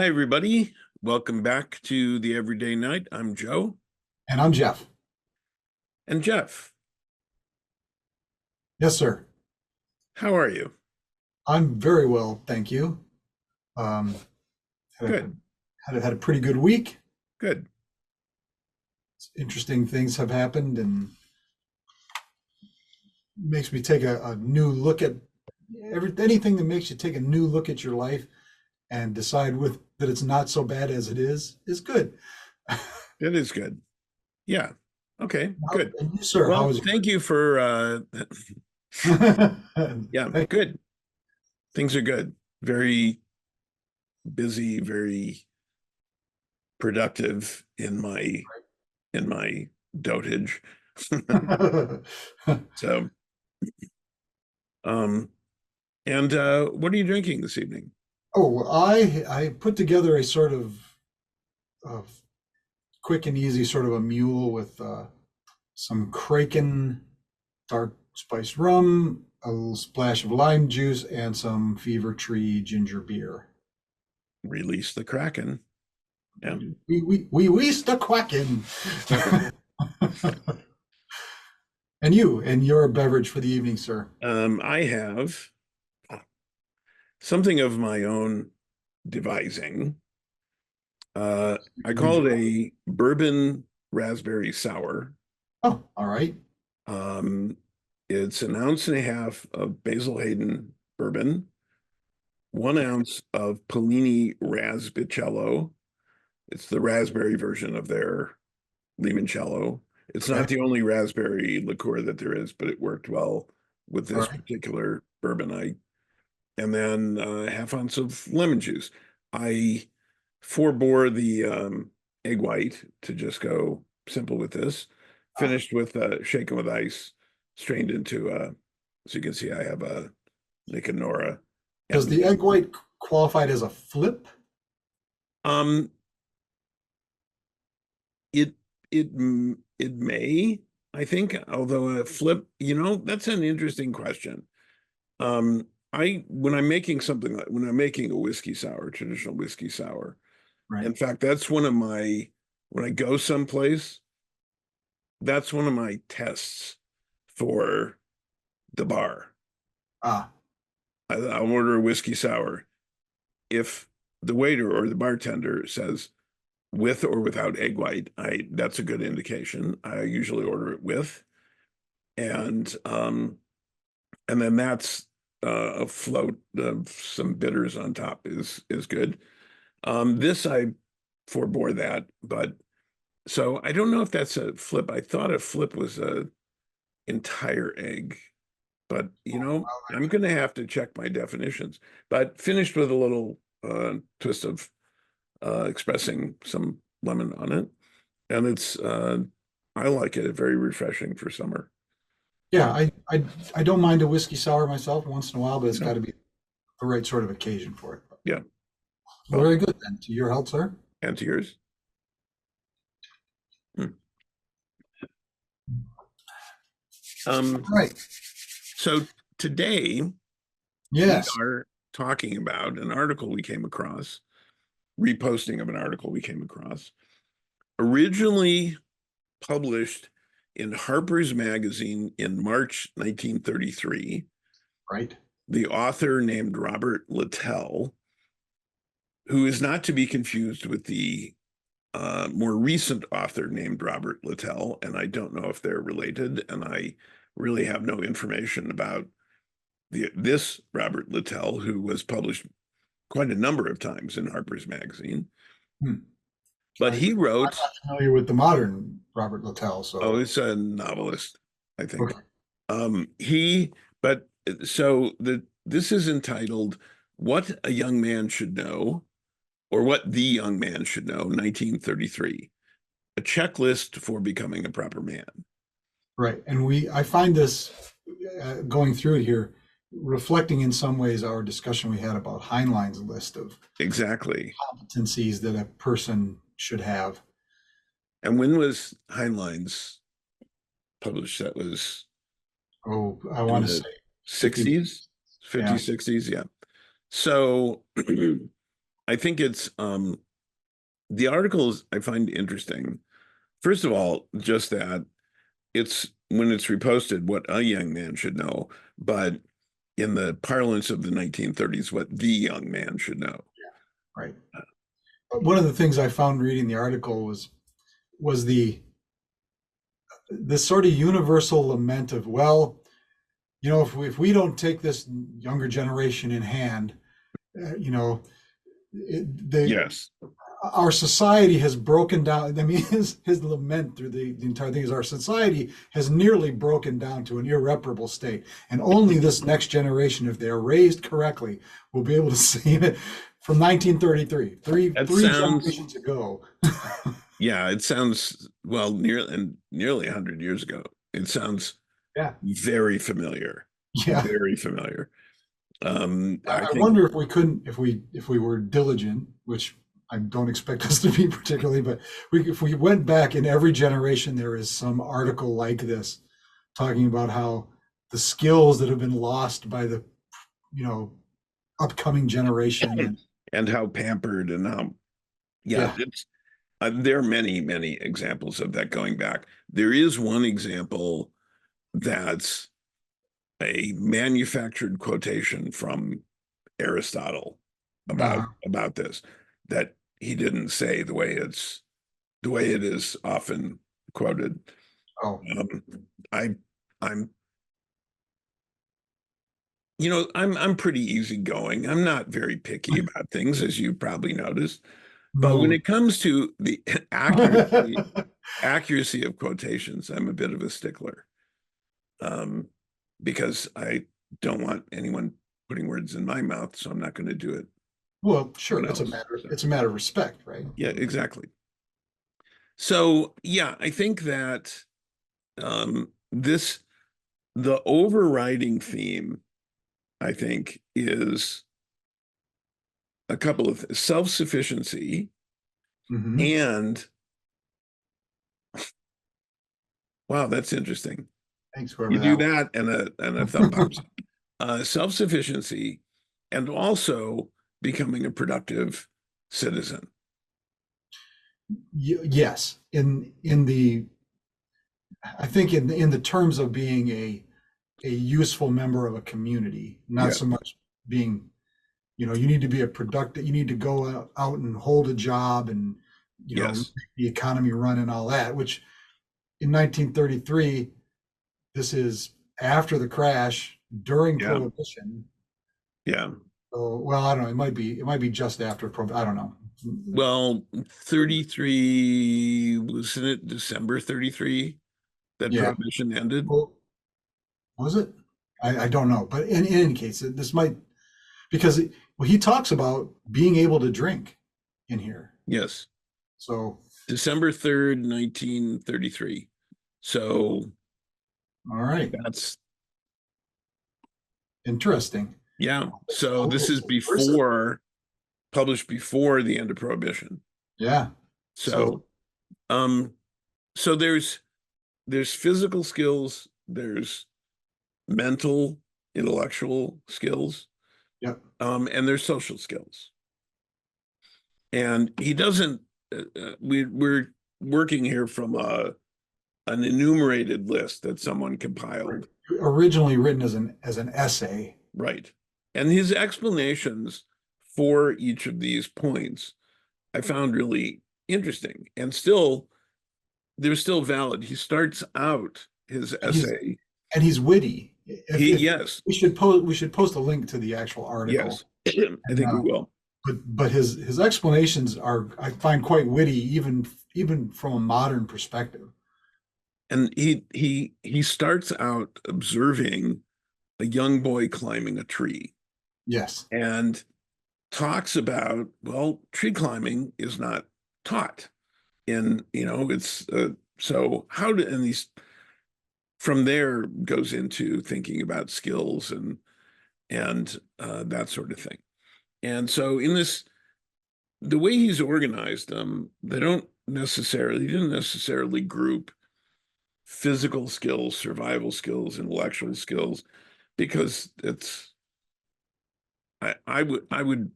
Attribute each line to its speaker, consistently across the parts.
Speaker 1: Hi, everybody. Welcome back to the Everyday Night. I'm Joe.
Speaker 2: And I'm Jeff.
Speaker 1: And Jeff.
Speaker 2: Yes, sir.
Speaker 1: How are you?
Speaker 2: I'm very well, thank you. Um, had a,
Speaker 1: Good,
Speaker 2: had a pretty good week.
Speaker 1: good.
Speaker 2: Interesting things have happened, and makes me take a new look at anything that makes you take a new look at your life and decide with that it's not so bad as it is good.
Speaker 1: It is good. Yeah. Okay, good.
Speaker 2: And you, sir, how
Speaker 1: Well,
Speaker 2: was
Speaker 1: thank you for
Speaker 2: your?
Speaker 1: yeah, good. Things are good. Very busy, very productive in my dotage. So, um, and what are you drinking this evening?
Speaker 2: Oh, I put together a sort of quick and easy sort of a mule with some Kraken dark spiced rum, a little splash of lime juice, and some Fever Tree ginger beer.
Speaker 1: Release the Kraken. Yeah.
Speaker 2: We the quacking. And your beverage for the evening, sir.
Speaker 1: I have something of my own devising. I call it a bourbon raspberry sour.
Speaker 2: Oh, all right.
Speaker 1: Um, it's an ounce and a half of Basil Hayden bourbon, 1 ounce of Pellini Rasbicello. It's the raspberry version of their limoncello. It's
Speaker 2: Okay.
Speaker 1: not the only raspberry liqueur that there is, but it worked well with
Speaker 2: All
Speaker 1: this
Speaker 2: right.
Speaker 1: particular bourbon. And then a half ounce of lemon juice. I forbore the egg white to just go simple with this.
Speaker 2: Ah,
Speaker 1: Finished with shaken with ice, strained into so you can see I have a Nick and Nora.
Speaker 2: does
Speaker 1: And
Speaker 2: the egg white qualify as a flip?
Speaker 1: um it it may, I think, although a flip, that's an interesting question. When I'm making something like when I'm making a whiskey sour, traditional whiskey sour,
Speaker 2: Right.
Speaker 1: in fact, that's one of my when I go someplace, that's one of my tests for the bar.
Speaker 2: Ah,
Speaker 1: I'll order a whiskey sour. If the waiter or the bartender says with or without egg white, I that's a good indication. I usually order it with, and then that's a float of some bitters on top is good. This I forbore that, but so I don't know if that's a flip. I thought a flip was a entire egg, but I'm going to have to check my definitions. But finished with a little twist of expressing some lemon on it, and it's I like it. Very refreshing for summer.
Speaker 2: yeah.
Speaker 1: So
Speaker 2: I don't mind a whiskey sour myself once in a while, but it's
Speaker 1: you know,
Speaker 2: got to be the right sort of occasion for it.
Speaker 1: yeah.
Speaker 2: Well,
Speaker 1: Well,
Speaker 2: very good then. To your health, sir.
Speaker 1: and to yours. Hmm. Um,
Speaker 2: All right.
Speaker 1: so today we
Speaker 2: Yes.
Speaker 1: are talking about an article we came across, reposting of an article we came across, originally published in Harper's Magazine in March 1933.
Speaker 2: Right.
Speaker 1: The author named Robert Littell, who is not to be confused with the more recent author named Robert Littell, and I don't know if they're related, and I really have no information about this Robert Littell, who was published quite a number of times in Harper's Magazine.
Speaker 2: Hmm.
Speaker 1: But
Speaker 2: I'm
Speaker 1: he wrote,
Speaker 2: not familiar with the modern Robert Littell,
Speaker 1: oh,
Speaker 2: so
Speaker 1: it's a novelist, I think.
Speaker 2: okay.
Speaker 1: He, but so this is entitled "What a Young Man Should Know," or "What the Young Man Should Know," 1933, a checklist for becoming a proper man.
Speaker 2: Right. And I find this going through it here, reflecting in some ways our discussion we had about Heinlein's list of
Speaker 1: Exactly.
Speaker 2: competencies that a person should have.
Speaker 1: And when was Heinlein's published? That was
Speaker 2: Oh, I
Speaker 1: in
Speaker 2: want to
Speaker 1: the
Speaker 2: say 50.
Speaker 1: 60s,
Speaker 2: Yeah.
Speaker 1: 50s, 60s. Yeah. So I I think it's the articles I find interesting. First of all, just that it's when it's reposted what a young man should know, but in the parlance of the 1930s, what the young man should know.
Speaker 2: Right. But one of the things I found reading the article was the this sort of universal lament of, well, you know, if we don't take this younger generation in hand, you know, the
Speaker 1: Yes.
Speaker 2: our society has broken down. I mean, his lament through the entire thing is our society has nearly broken down to an irreparable state, and only this next generation, if they are raised correctly, will be able to save it. From 1933,
Speaker 1: That
Speaker 2: three
Speaker 1: sounds,
Speaker 2: generations ago.
Speaker 1: yeah, it sounds, well, nearly 100 years ago. It sounds
Speaker 2: Yeah,
Speaker 1: very familiar,
Speaker 2: yeah.
Speaker 1: very familiar. I
Speaker 2: I
Speaker 1: think,
Speaker 2: wonder if we couldn't, if we were diligent, which I don't expect us to be particularly, but if we went back in every generation, there is some article like this talking about how the skills that have been lost by the, you know, upcoming generation. And
Speaker 1: and how pampered and how, yeah,
Speaker 2: yeah,
Speaker 1: it's, there are many, many examples of that going back. There is one example that's a manufactured quotation from Aristotle
Speaker 2: uh,
Speaker 1: about this, that he didn't say the way it is often quoted.
Speaker 2: oh,
Speaker 1: Um, I I'm I'm pretty easygoing. I'm not very picky about things, as you probably noticed. But when
Speaker 2: no.
Speaker 1: it comes to the accuracy of quotations, I'm a bit of a stickler. Um, because I don't want anyone putting words in my mouth, so I'm not going to do it.
Speaker 2: Well, sure,
Speaker 1: Someone else. So,
Speaker 2: it's a matter of respect, right?
Speaker 1: yeah, exactly. So yeah, I think that this the overriding theme, I think, is a couple of self-sufficiency
Speaker 2: Hmm.
Speaker 1: and wow, that's interesting.
Speaker 2: Thanks,
Speaker 1: You
Speaker 2: whoever
Speaker 1: do
Speaker 2: that
Speaker 1: that and a thumb pops up. Self-sufficiency and also becoming a productive citizen.
Speaker 2: Yes, in the I think in the terms of being a useful member of a community, not
Speaker 1: Yeah.
Speaker 2: so much being, you know, you need to be a productive, you need to go out and hold a job and, you know, make
Speaker 1: Yes.
Speaker 2: the economy run and all that, which in 1933, this is after the crash, during
Speaker 1: Yeah.
Speaker 2: Prohibition.
Speaker 1: Yeah.
Speaker 2: So, well, I don't know, it might be just after Prohibition. I don't know.
Speaker 1: Well, 33, wasn't it December 33 that
Speaker 2: Yeah.
Speaker 1: prohibition ended?
Speaker 2: Well, was it? I don't know. But in any case, this might, because well, he talks about being able to drink in here.
Speaker 1: Yes.
Speaker 2: So,
Speaker 1: December 3rd, 1933. So
Speaker 2: all right,
Speaker 1: that's,
Speaker 2: interesting.
Speaker 1: yeah. So
Speaker 2: A
Speaker 1: this
Speaker 2: little
Speaker 1: is
Speaker 2: subversive.
Speaker 1: published before the end of prohibition.
Speaker 2: Yeah. So,
Speaker 1: So, um, so there's physical skills, there's mental, intellectual skills,
Speaker 2: yep.
Speaker 1: and there's social skills. And he doesn't, we're working here from an enumerated list that someone compiled.
Speaker 2: Originally written as an essay.
Speaker 1: Right. And his explanations for each of these points I found really interesting and still they're still valid. He starts out his
Speaker 2: And he's
Speaker 1: essay.
Speaker 2: witty. If
Speaker 1: Yes,
Speaker 2: we should post a link to the actual article.
Speaker 1: yes. I
Speaker 2: And
Speaker 1: think we will.
Speaker 2: but his explanations are, I find, quite witty, even from a modern perspective.
Speaker 1: And he starts out observing a young boy climbing a tree
Speaker 2: Yes.
Speaker 1: and talks about, well, tree climbing is not taught in, it's so how do and these from there goes into thinking about skills and that sort of thing. And so in this, the way he's organized them, he didn't necessarily group physical skills, survival skills, intellectual skills, because I would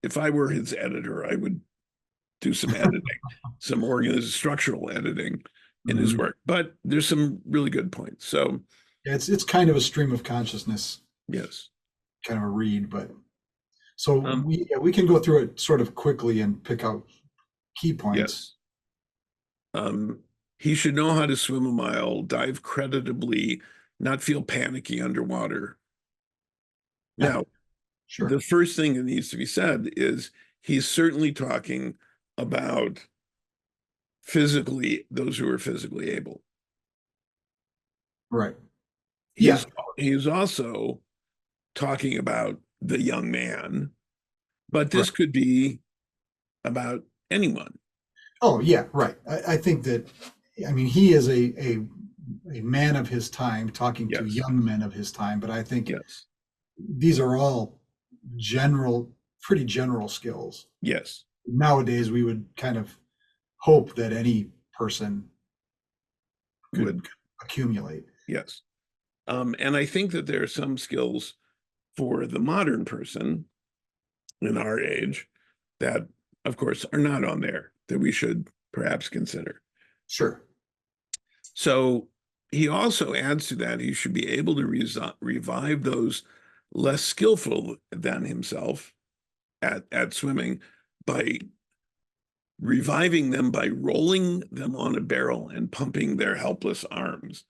Speaker 1: if I were his editor, I would do some editing, some structural editing in his
Speaker 2: Mhm.
Speaker 1: work. But there's some really good points. So
Speaker 2: Yeah, it's kind of a stream of consciousness
Speaker 1: yes.
Speaker 2: kind of a read, but so
Speaker 1: Um,
Speaker 2: we can go through it sort of quickly and pick out key points.
Speaker 1: yes. He should know how to swim a mile, dive creditably, not feel panicky underwater.
Speaker 2: Yeah,
Speaker 1: Now,
Speaker 2: sure.
Speaker 1: the first thing that needs to be said is he's certainly talking about physically those who are physically able.
Speaker 2: Right. Yeah.
Speaker 1: He's he's also talking about the young man, but
Speaker 2: Right.
Speaker 1: this could be about anyone.
Speaker 2: Oh, yeah, right. I think that, I mean, he is a man of his time talking to
Speaker 1: Yes,
Speaker 2: young men of his time, but I think
Speaker 1: yes,
Speaker 2: these are all pretty general skills.
Speaker 1: yes,
Speaker 2: Nowadays, we would kind of hope that any person
Speaker 1: would,
Speaker 2: could accumulate.
Speaker 1: yes. And I think that there are some skills for the modern person in our age that, of course, are not on there that we should perhaps consider.
Speaker 2: Sure.
Speaker 1: So he also adds to that he should be able to revive those less skillful than himself at swimming by reviving them by rolling them on a barrel and pumping their helpless arms.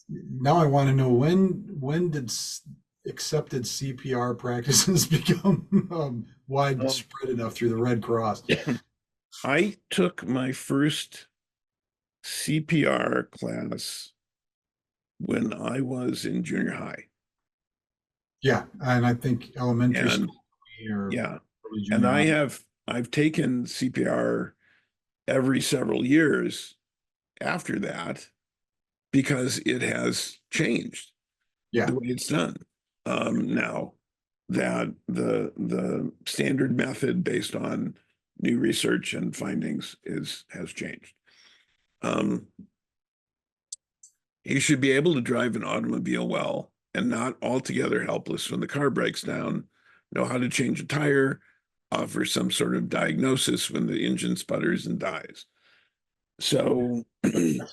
Speaker 2: Now I want to know when did accepted CPR practices become
Speaker 1: Um,
Speaker 2: widespread enough through the Red Cross?
Speaker 1: I took my first CPR class when I was in junior high.
Speaker 2: Yeah, and I think elementary
Speaker 1: And
Speaker 2: school or
Speaker 1: yeah,
Speaker 2: early
Speaker 1: and
Speaker 2: junior high.
Speaker 1: I've taken CPR every several years after that because it has changed
Speaker 2: Yeah,
Speaker 1: the way it's done. Now that the standard method based on new research and findings has changed. Um, he should be able to drive an automobile well and not altogether helpless when the car breaks down, know how to change a tire, offer some sort of diagnosis when the engine sputters and dies. So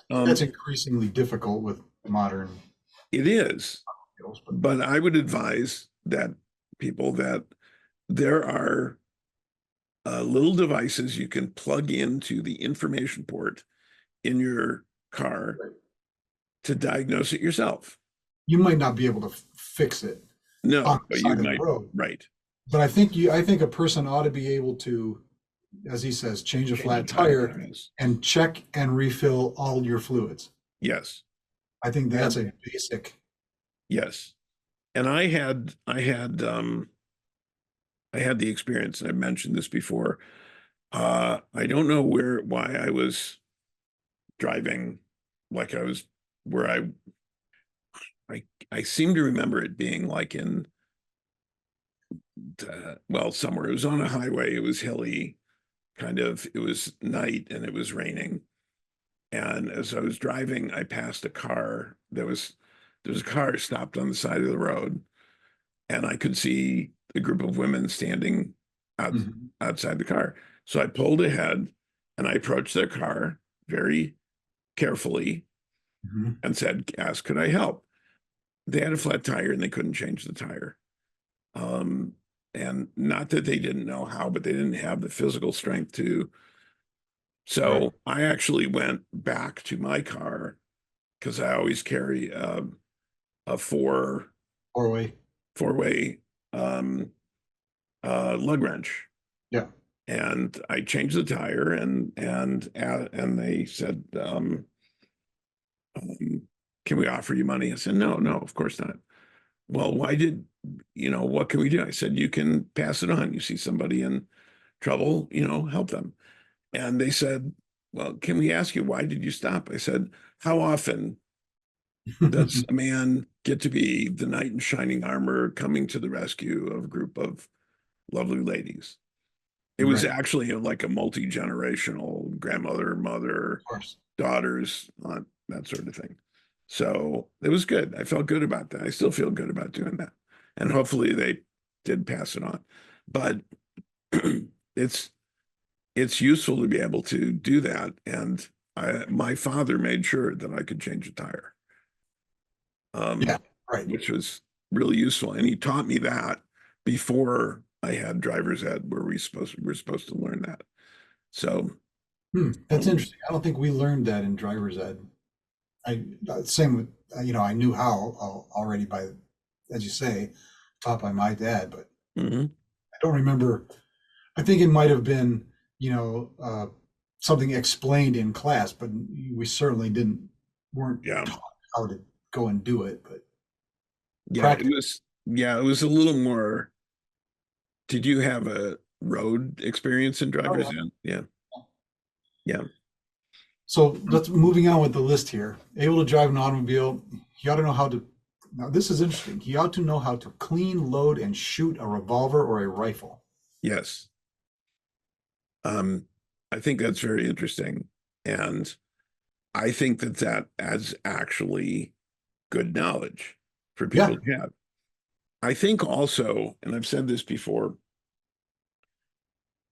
Speaker 2: that's increasingly difficult with modern
Speaker 1: it is,
Speaker 2: skills, but
Speaker 1: but I would advise that people that there are little devices you can plug into the information port in your car to diagnose it yourself.
Speaker 2: you might not be able to fix it on
Speaker 1: No,
Speaker 2: the
Speaker 1: but you
Speaker 2: side of the
Speaker 1: might,
Speaker 2: road.
Speaker 1: right.
Speaker 2: But I think a person ought to be able to, as he says, change a
Speaker 1: Change a
Speaker 2: flat
Speaker 1: tire.
Speaker 2: tire
Speaker 1: Yes.
Speaker 2: and check and refill all your fluids.
Speaker 1: Yes.
Speaker 2: I think that's
Speaker 1: And
Speaker 2: a basic.
Speaker 1: yes. And I had the experience, and I mentioned this before. I don't know why I was driving like I was where I I seem to remember it being like in well, somewhere. It was on a highway, it was hilly, kind of, it was night and it was raining. And as I was driving, I passed a car there was a car stopped on the side of the road, and I could see a group of women standing out,
Speaker 2: Mhm,
Speaker 1: outside the car. So I pulled ahead and I approached their car very carefully
Speaker 2: mhm.
Speaker 1: and asked, could I help? They had a flat tire and they couldn't change the tire. Um, and not that they didn't know how, but they didn't have the physical strength to.
Speaker 2: Right.
Speaker 1: So I actually went back to my car because I always carry a
Speaker 2: Or way.
Speaker 1: four way lug wrench,
Speaker 2: Yeah.
Speaker 1: and I changed the tire, and they said, "Can we offer you money?" I said, "No, no, of course not." Well, why did what can we do? I said, "You can pass it on. You see somebody in trouble, help them." And they said, "Well, can we ask you why did you stop?" I said, "How often does a man get to be the knight in shining armor coming to the rescue of a group of lovely ladies?" It was
Speaker 2: Right.
Speaker 1: actually like a multi-generational grandmother, mother,
Speaker 2: Of course.
Speaker 1: daughters, aunt, that sort of thing. So it was good. I felt good about that. I still feel good about doing that. And hopefully they did pass it on. But it's it's useful to be able to do that. And my father made sure that I could change a tire,
Speaker 2: Yeah,
Speaker 1: um,
Speaker 2: right.
Speaker 1: which was really useful. And he taught me that before I had driver's ed, where we're supposed to learn that. So,
Speaker 2: That's
Speaker 1: um,
Speaker 2: interesting. I don't think we learned that in driver's ed. I same with I knew how already by, as you say, taught by my dad, but
Speaker 1: mhm.
Speaker 2: I don't remember. I think it might have been you know uh, something explained in class, but we certainly weren't
Speaker 1: Yeah,
Speaker 2: taught how to go and do it. But
Speaker 1: yeah,
Speaker 2: practice.
Speaker 1: it was a little more. Did you have a road experience in
Speaker 2: Oh
Speaker 1: driver's
Speaker 2: yeah.
Speaker 1: ed? Yeah, yeah,
Speaker 2: So let's moving on with the list here. Able to drive an automobile, he ought to know how to. Now this is interesting. He ought to know how to clean, load, and shoot a revolver or a rifle.
Speaker 1: yes. Um, I think that's very interesting, and I think that that adds actually good knowledge for
Speaker 2: Yeah.
Speaker 1: people to have. I think also, and I've said this before,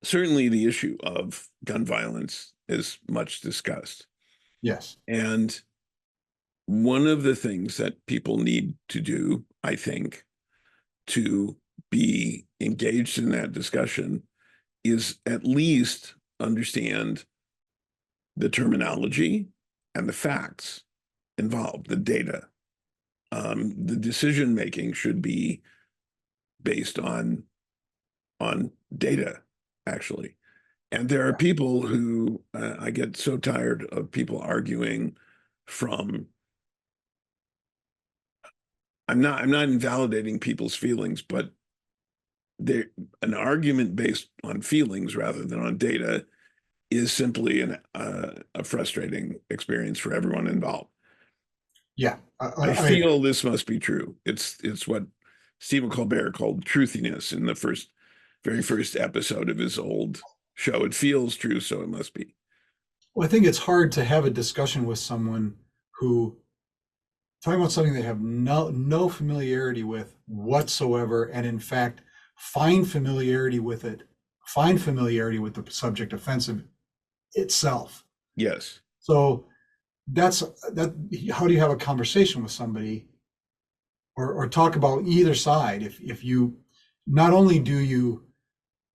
Speaker 1: certainly the issue of gun violence is much discussed.
Speaker 2: Yes.
Speaker 1: And one of the things that people need to do, I think, to be engaged in that discussion is at least understand the terminology and the facts involved, the data. The decision making should be based on data, actually. And there are people who I get so tired of people arguing from. I'm not invalidating people's feelings, but there an argument based on feelings rather than on data is simply a frustrating experience for everyone involved.
Speaker 2: Yeah.
Speaker 1: I
Speaker 2: I
Speaker 1: feel this must be true. It's what Stephen Colbert called truthiness in the very first episode of his old show. It feels true, so it must be.
Speaker 2: well, I think it's hard to have a discussion with someone who talking about something they have no familiarity with whatsoever, and in fact find familiarity with it, find familiarity with the subject offensive itself.
Speaker 1: Yes,
Speaker 2: So that's that. How do you have a conversation with somebody or talk about either side if you not only do you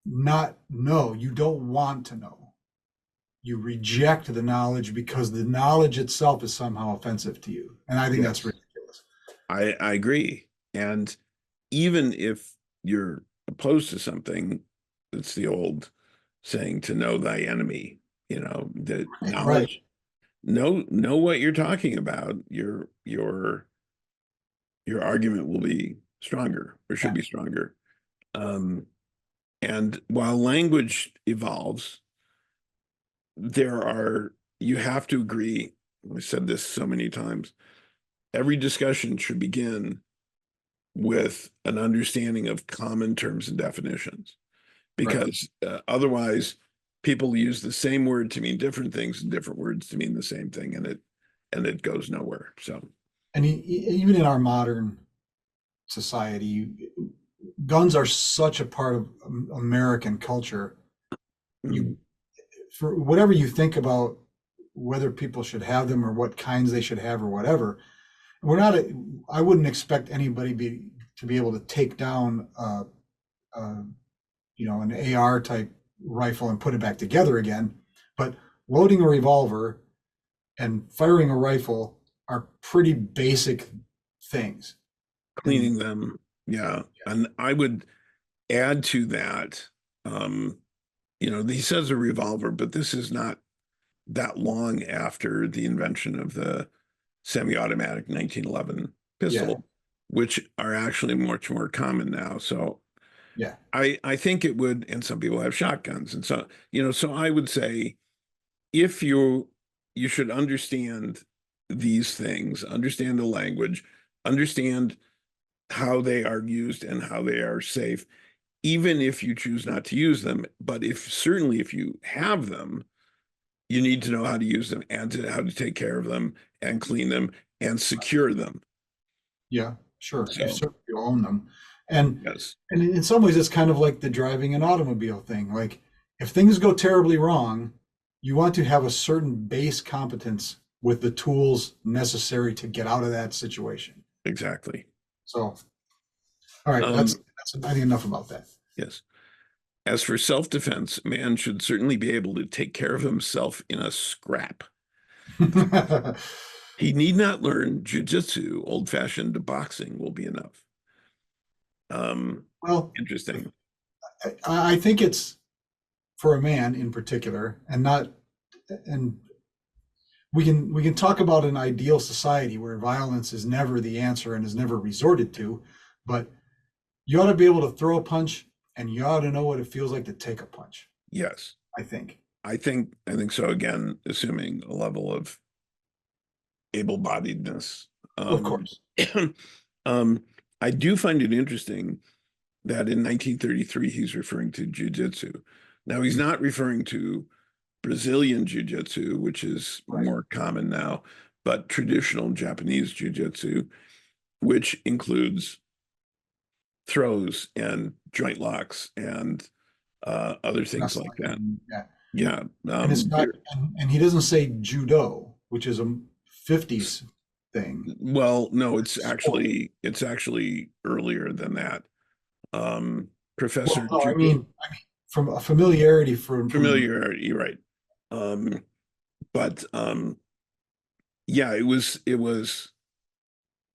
Speaker 2: not know, you don't want to know, you reject the knowledge because the knowledge itself is somehow offensive to you, and I think that's
Speaker 1: yes,
Speaker 2: ridiculous.
Speaker 1: I agree. And even if you're opposed to something, it's the old saying to know thy enemy, the
Speaker 2: Right.
Speaker 1: knowledge, know what you're talking about. Your argument will be stronger or should
Speaker 2: Yeah.
Speaker 1: be stronger. Um, and while language evolves, you have to agree. I said this so many times. Every discussion should begin with an understanding of common terms and definitions,
Speaker 2: Right.
Speaker 1: because otherwise people use the same word to mean different things and different words to mean the same thing, and it goes nowhere. So,
Speaker 2: And even in our modern society, guns are such a part of American culture. You,
Speaker 1: mm,
Speaker 2: for whatever you think about whether people should have them or what kinds they should have or whatever, we're not. I wouldn't expect anybody to be able to take down, uh, an AR type rifle and put it back together again. But loading a revolver and firing a rifle are pretty basic things. And
Speaker 1: cleaning them, yeah. And I would add to that, um, he says a revolver, but this is not that long after the invention of the semi-automatic 1911
Speaker 2: yeah,
Speaker 1: pistol, which are actually much more common now. So
Speaker 2: yeah,
Speaker 1: I think it would, and some people have shotguns, and so so I would say if you should understand these things, understand the language, understand how they are used and how they are safe, even if you choose not to use them. But certainly if you have them, you need to know how to use them and how to take care of them and clean them and secure them.
Speaker 2: yeah, sure. You
Speaker 1: So
Speaker 2: certainly own them. And
Speaker 1: Yes,
Speaker 2: and in some ways, it's kind of like the driving an automobile thing. Like if things go terribly wrong, you want to have a certain base competence with the tools necessary to get out of that situation.
Speaker 1: exactly.
Speaker 2: So, all right,
Speaker 1: Um,
Speaker 2: that's I think enough about that.
Speaker 1: yes. As for self-defense, man should certainly be able to take care of himself in a scrap. He need not learn jujitsu. Old-fashioned boxing will be enough. Um,
Speaker 2: Well,
Speaker 1: Interesting.
Speaker 2: I think it's for a man in particular, and not and we can talk about an ideal society where violence is never the answer and is never resorted to, but you ought to be able to throw a punch and you ought to know what it feels like to take a punch,
Speaker 1: Yes,
Speaker 2: I think.
Speaker 1: I think so. Again, assuming a level of able-bodiedness.
Speaker 2: Of
Speaker 1: Um,
Speaker 2: course.
Speaker 1: um, I do find it interesting that in 1933 he's referring to jujitsu. Now he's not referring to Brazilian jiu-jitsu, which is
Speaker 2: Right.
Speaker 1: more common now, but traditional Japanese jiu-jitsu, which includes throws and joint locks and other things like that.
Speaker 2: Wrestling, yeah.
Speaker 1: Yeah.
Speaker 2: And it's not, and he doesn't say judo, which is a 50s thing.
Speaker 1: Well, no,
Speaker 2: It's a sport.
Speaker 1: it's actually earlier than that.
Speaker 2: Well,
Speaker 1: Professor
Speaker 2: no,
Speaker 1: Judo
Speaker 2: I mean, from a familiarity from
Speaker 1: familiarity, you're right. But yeah,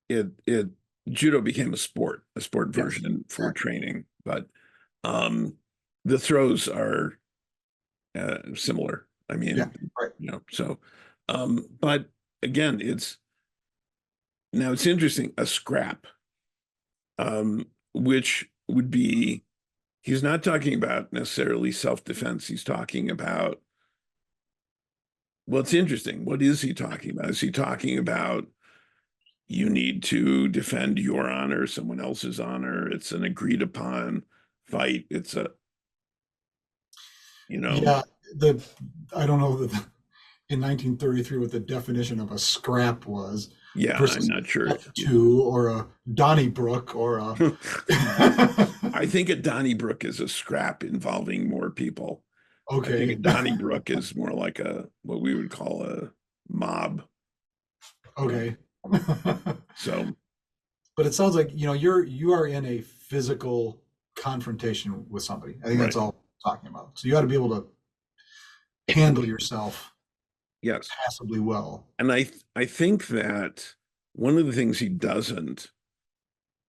Speaker 1: it judo became a sport
Speaker 2: yes,
Speaker 1: version for
Speaker 2: exactly.
Speaker 1: training, but um the throws are similar. I
Speaker 2: Yeah,
Speaker 1: mean,
Speaker 2: right.
Speaker 1: so but again, it's interesting, a scrap, which would be he's not talking about necessarily self-defense. He's talking about, well, it's interesting. What is he talking about? Is he talking about you need to defend your honor, someone else's honor? It's an agreed upon fight. It's a, you know,
Speaker 2: Yeah, the I don't know that in 1933 what the definition of a scrap was
Speaker 1: yeah, I'm
Speaker 2: versus
Speaker 1: not sure.
Speaker 2: a F2 or a Donnybrook or a
Speaker 1: I think a Donnybrook is a scrap involving more people. I think a
Speaker 2: okay.
Speaker 1: Donnybrook is more like what we would call a mob.
Speaker 2: Okay.
Speaker 1: So
Speaker 2: But it sounds like, you are in a physical confrontation with somebody. I think that's
Speaker 1: right.
Speaker 2: all I'm talking about. So you ought to be able to handle yourself
Speaker 1: Yes.
Speaker 2: passably well.
Speaker 1: And I think that one of the things he doesn't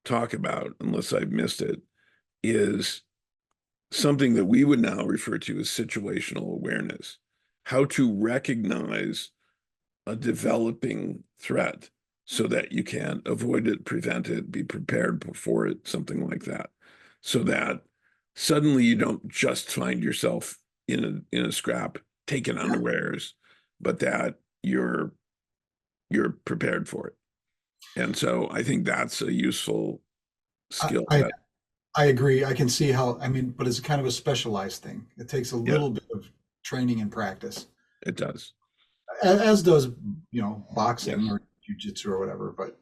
Speaker 1: talk about, unless I've missed it, is something that we would now refer to as situational awareness. How to recognize a developing threat so that you can avoid it, prevent it, be prepared before it, something like that. So that suddenly you don't just find yourself in a scrap taken
Speaker 2: Yeah.
Speaker 1: unawares, but that you're prepared for it. And so I think that's a useful
Speaker 2: I,
Speaker 1: skill
Speaker 2: I
Speaker 1: that
Speaker 2: I agree. I can see how, I mean, but it's kind of a specialized thing. It takes a
Speaker 1: yeah,
Speaker 2: little bit of training and practice,
Speaker 1: it does.
Speaker 2: as does, boxing
Speaker 1: Yes.
Speaker 2: or jujitsu or whatever. But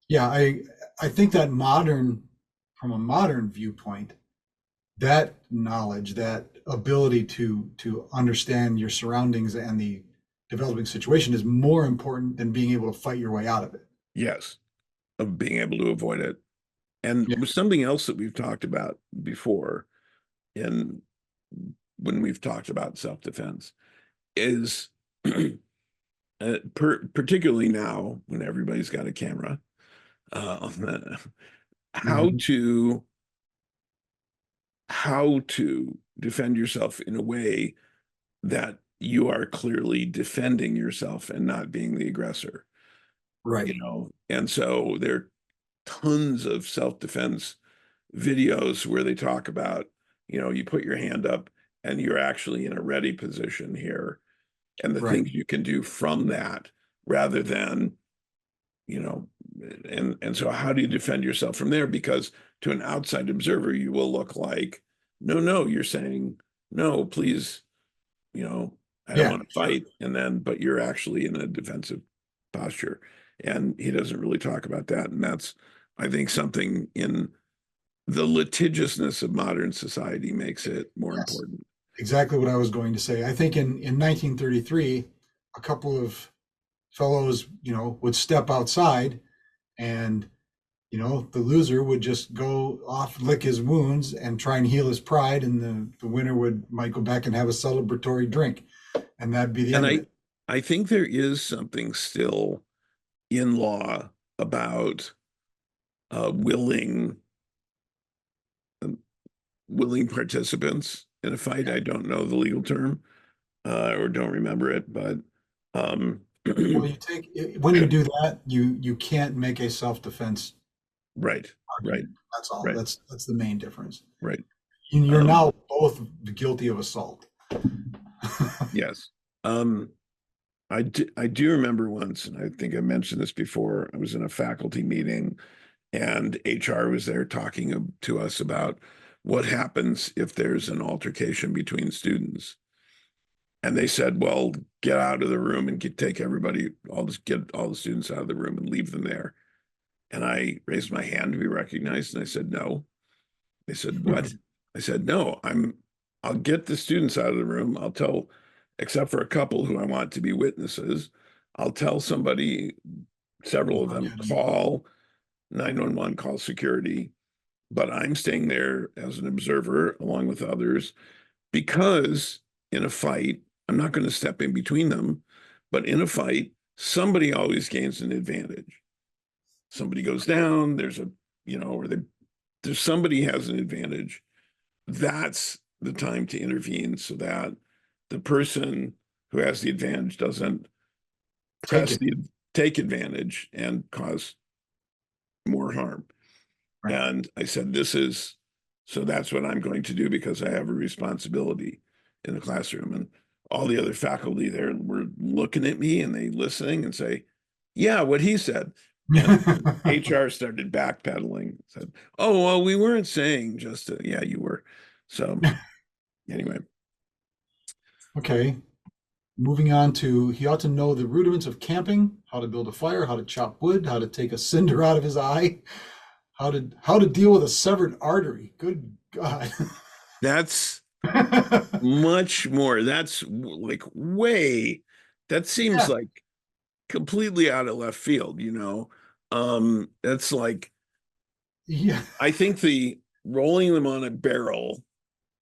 Speaker 2: yeah, I think that from a modern viewpoint, that knowledge, that ability to understand your surroundings and the developing situation is more important than being able to fight your way out of it.
Speaker 1: Yes. Of being able to avoid it. And
Speaker 2: Yeah.
Speaker 1: with something else that we've talked about before in when we've talked about self-defense is particularly now when everybody's got a camera, uh, how
Speaker 2: Mhm.
Speaker 1: to how to defend yourself in a way that you are clearly defending yourself and not being the aggressor,
Speaker 2: Right.
Speaker 1: and so there are tons of self-defense videos where they talk about, you put your hand up and you're actually in a ready position here, and the
Speaker 2: Right.
Speaker 1: things you can do from that rather than, you know, and so how do you defend yourself from there? Because to an outside observer, you will look like, no, no, you're saying, no, please, you know, I don't
Speaker 2: Yeah.
Speaker 1: want to
Speaker 2: Sure.
Speaker 1: fight. And then, but you're actually in a defensive posture. And he doesn't really talk about that. And that's, I think, something in the litigiousness of modern society makes it more
Speaker 2: Yes,
Speaker 1: important.
Speaker 2: exactly what I was going to say. I think in 1933, a couple of fellows, would step outside, and the loser would just go off, lick his wounds, and try and heal his pride, and the winner might go back and have a celebratory drink, and that'd be the
Speaker 1: And
Speaker 2: end of it.
Speaker 1: I think there is something still in law about willing um, willing participants in a fight. I don't know the legal term or don't remember it, but um,
Speaker 2: Well, when you do that, you can't make a self-defense
Speaker 1: right, right,
Speaker 2: argument. That's all.
Speaker 1: right,
Speaker 2: That's the main difference.
Speaker 1: right.
Speaker 2: You're
Speaker 1: Um,
Speaker 2: now both guilty of assault.
Speaker 1: yes. Um, I do remember once, and I think I mentioned this before. I was in a faculty meeting, and HR was there talking to us about what happens if there's an altercation between students. And they said, "Well, get out of the room and take everybody, get all the students out of the room and leave them there." And I raised my hand to be recognized, and I said, "No." They said, "What?" I said, "No, I'll get the students out of the room. I'll tell, except for a couple who I want to be witnesses, I'll tell somebody, several of them, call 911, call security, but I'm staying there as an observer along with others because in a fight, I'm not going to step in between them, but in a fight, somebody always gains an advantage. Somebody goes down, or there's somebody has an advantage. That's the time to intervene so that the person who has the advantage doesn't
Speaker 2: Take
Speaker 1: press
Speaker 2: it.
Speaker 1: the take advantage and cause more harm."
Speaker 2: Right.
Speaker 1: And I said, so that's what I'm going to do because I have a responsibility in the classroom. And all the other faculty there were looking at me and they listening and say, yeah, what he said. And HR started backpedaling, said, oh, well, we weren't saying yeah, you were. So anyway,
Speaker 2: Okay. Moving on to, he ought to know the rudiments of camping, how to build a fire, how to chop wood, how to take a cinder out of his eye, how to deal with a severed artery. Good God.
Speaker 1: that's much more. That's like that seems
Speaker 2: Yeah.
Speaker 1: like completely out of left field, you know. That's like
Speaker 2: Yeah.
Speaker 1: I think the rolling them on a barrel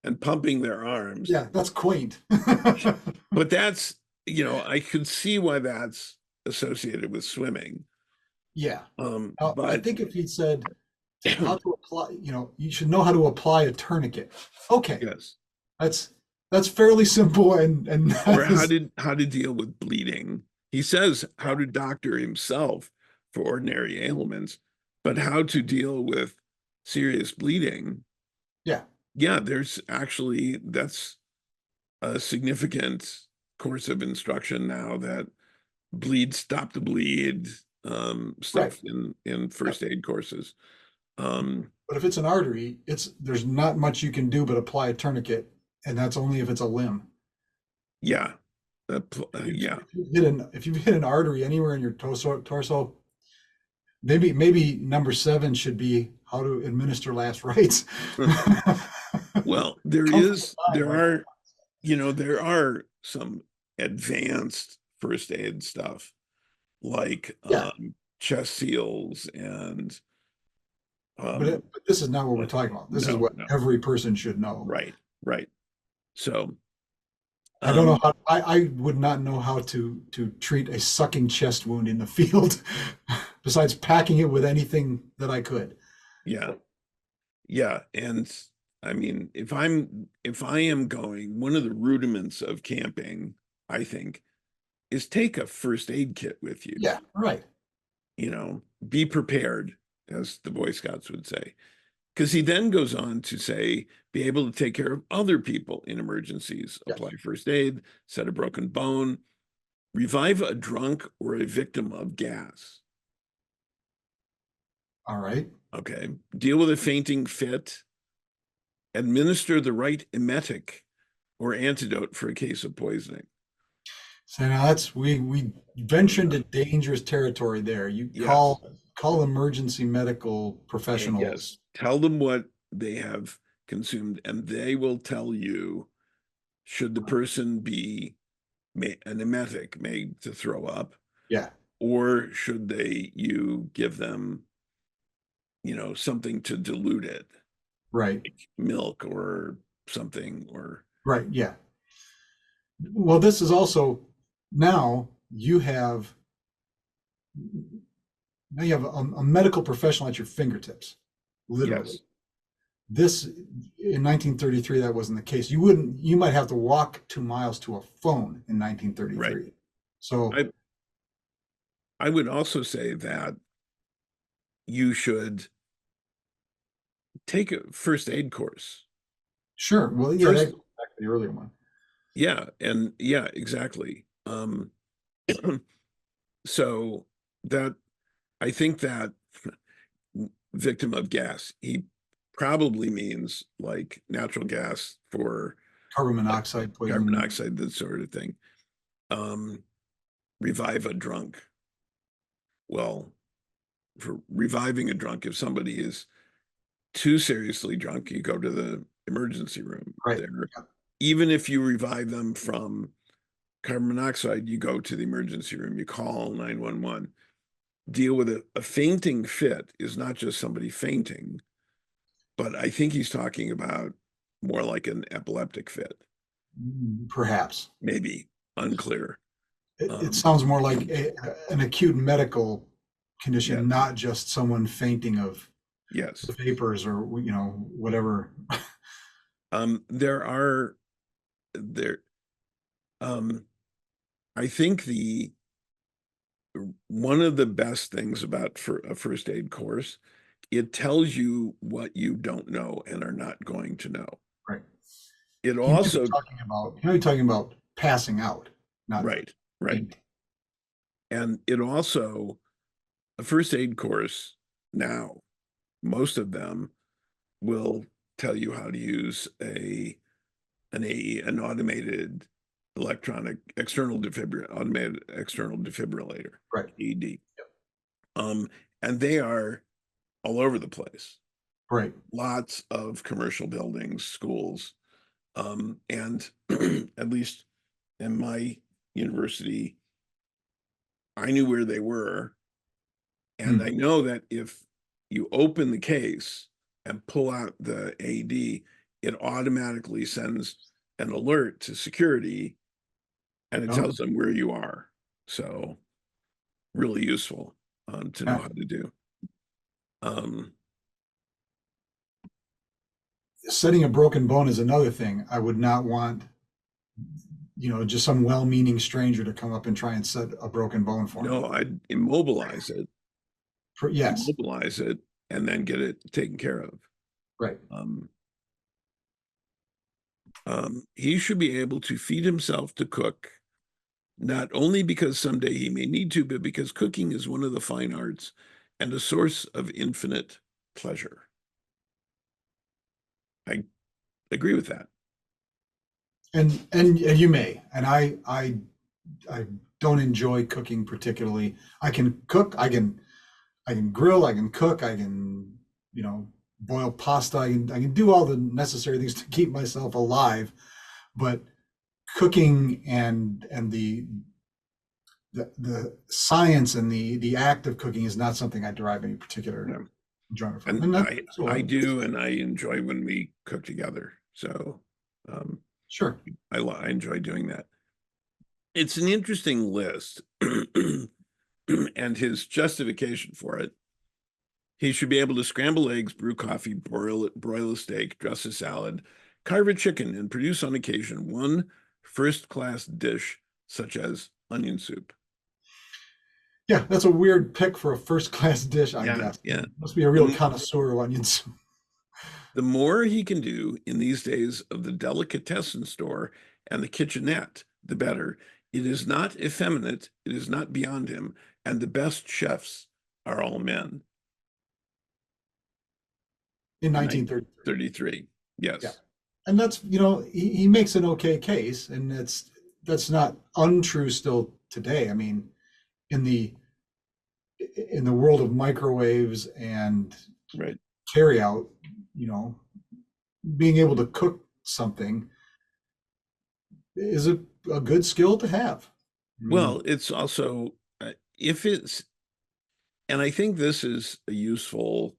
Speaker 1: and pumping their arms,
Speaker 2: Yeah, that's quaint.
Speaker 1: but that's I could see why that's associated with swimming.
Speaker 2: Yeah. Now, I
Speaker 1: But
Speaker 2: think if he'd said how to apply, you should know how to apply a tourniquet. Okay.
Speaker 1: yes,
Speaker 2: That's that's fairly simple, and
Speaker 1: or
Speaker 2: that is,
Speaker 1: how to deal with bleeding. He says how to doctor himself for ordinary ailments, but how to deal with serious bleeding.
Speaker 2: yeah,
Speaker 1: Yeah, there's actually that's a significant course of instruction now that stop the bleed
Speaker 2: right.
Speaker 1: stuff in
Speaker 2: Yep.
Speaker 1: first aid courses. Um,
Speaker 2: But if it's an artery, there's not much you can do but apply a tourniquet, and that's only if it's a limb.
Speaker 1: yeah,
Speaker 2: If you've,
Speaker 1: yeah,
Speaker 2: if you've hit an artery anywhere in your torso, maybe number 7 should be how to administer last rites.
Speaker 1: well,
Speaker 2: Come from behind, like,
Speaker 1: there are some advanced first aid stuff like
Speaker 2: yeah,
Speaker 1: chest seals and um,
Speaker 2: but this is not what we're talking about. This is
Speaker 1: no,
Speaker 2: what
Speaker 1: no,
Speaker 2: every person should know.
Speaker 1: right, right. So
Speaker 2: I don't know
Speaker 1: um,
Speaker 2: how I would not know how to treat a sucking chest wound in the field besides packing it with anything that I could.
Speaker 1: yeah, yeah, and I mean, if I am going, one of the rudiments of camping, I think, is take a first aid kit with you.
Speaker 2: Yeah, right.
Speaker 1: Be prepared, as the Boy Scouts would say. Because he then goes on to say, be able to take care of other people in emergencies, apply
Speaker 2: Yes.
Speaker 1: first aid, set a broken bone, revive a drunk or a victim of gas.
Speaker 2: All right.
Speaker 1: Okay. Deal with a fainting fit, administer the right emetic or antidote for a case of poisoning.
Speaker 2: So now we venture into dangerous territory there. You
Speaker 1: Yes.
Speaker 2: call emergency medical
Speaker 1: Yes.
Speaker 2: professionals.
Speaker 1: Tell them what they have consumed, and they will tell you should the person be an emetic made to throw up,
Speaker 2: Yeah,
Speaker 1: or should you give them, something to dilute it,
Speaker 2: right,
Speaker 1: like milk or something, or
Speaker 2: right, yeah. Well, this is also now you have now you have a medical professional at your fingertips, literally.
Speaker 1: yes,
Speaker 2: This in 1933 that wasn't the case. You might have to walk 2 miles to a phone in
Speaker 1: right.
Speaker 2: 1933. So
Speaker 1: I I would also say that you should take a first aid course.
Speaker 2: sure, well, yeah, that
Speaker 1: First,
Speaker 2: goes back to the earlier one.
Speaker 1: yeah, and yeah, exactly. So that I think that victim of gas, he probably means like natural gas for
Speaker 2: Carbon
Speaker 1: like
Speaker 2: monoxide
Speaker 1: carbon
Speaker 2: poisoning.
Speaker 1: monoxide, that sort of thing. Um, revive a drunk. Well, for reviving a drunk, if somebody is too seriously drunk, you go to the emergency room
Speaker 2: Right.
Speaker 1: there.
Speaker 2: Yeah.
Speaker 1: Even if you revive them from carbon monoxide, you go to the emergency room, you call 911. Deal with a fainting fit is not just somebody fainting, but I think he's talking about more like an epileptic fit,
Speaker 2: Perhaps.
Speaker 1: maybe unclear.
Speaker 2: It
Speaker 1: Um,
Speaker 2: sounds more like an acute medical
Speaker 1: yes,
Speaker 2: condition, not just someone fainting of
Speaker 1: yes.
Speaker 2: vapors or whatever.
Speaker 1: There are there. Um, I think the one of the best things about for a first aid course, it tells you what you don't know and are not going to know.
Speaker 2: Right.
Speaker 1: It
Speaker 2: He might be
Speaker 1: also,
Speaker 2: talking about passing out, not
Speaker 1: right, right.
Speaker 2: fainting.
Speaker 1: And it also, a first aid course now, most of them will tell you how to use an automated automated external defibrillator,
Speaker 2: Right.
Speaker 1: AED. Um, and they are all over the place.
Speaker 2: Right.
Speaker 1: Lots of commercial buildings, schools, and at least in my university, I knew where they were. And
Speaker 2: Hmm.
Speaker 1: I know that if you open the case and pull out the AD, it automatically sends an alert to security and it
Speaker 2: Oh,
Speaker 1: tells them where you are. So really useful to know
Speaker 2: yeah.
Speaker 1: how to do. Um,
Speaker 2: Setting a broken bone is another thing. I would not want, just some well-meaning stranger to come up and try and set a broken bone for me.
Speaker 1: no, I'd
Speaker 2: Yes.
Speaker 1: immobilize it, and then get it taken care of.
Speaker 2: Right.
Speaker 1: Um, he should be able to feed himself to cook, not only because someday he may need to, but because cooking is one of the fine arts and a source of infinite pleasure. I agree with that.
Speaker 2: And you may. And I don't enjoy cooking particularly. I can cook, I can grill, I can cook, I can, boil pasta, I can do all the necessary things to keep myself alive, but cooking and the science and the act of cooking is not something I derive any particular
Speaker 1: Yeah.
Speaker 2: enjoyment from.
Speaker 1: And
Speaker 2: And that's
Speaker 1: I do, and I enjoy when we cook together. So um,
Speaker 2: sure.
Speaker 1: I enjoy doing that. It's an interesting list, and his justification for it. He should be able to scramble eggs, brew coffee, broil a steak, dress a salad, carve a chicken, and produce on occasion one first-class dish such as onion soup.
Speaker 2: Yeah, that's a weird pick for a first class dish, I
Speaker 1: Yeah,
Speaker 2: guess.
Speaker 1: yeah.
Speaker 2: Must be a real
Speaker 1: The,
Speaker 2: connoisseur of onions.
Speaker 1: the more he can do in these days of the delicatessen store and the kitchenette, the better. It is not effeminate, it is not beyond him, and the best chefs are all men.
Speaker 2: In 1933.
Speaker 1: 1933.
Speaker 2: Yeah.
Speaker 1: Yes.
Speaker 2: And that's, he makes an okay case, and that's not untrue still today. I mean, in the in the world of microwaves and
Speaker 1: Right.
Speaker 2: carry out, you know, being able to cook something is a good skill to have. I mean,
Speaker 1: Well, it's also if it's, and I think this is a useful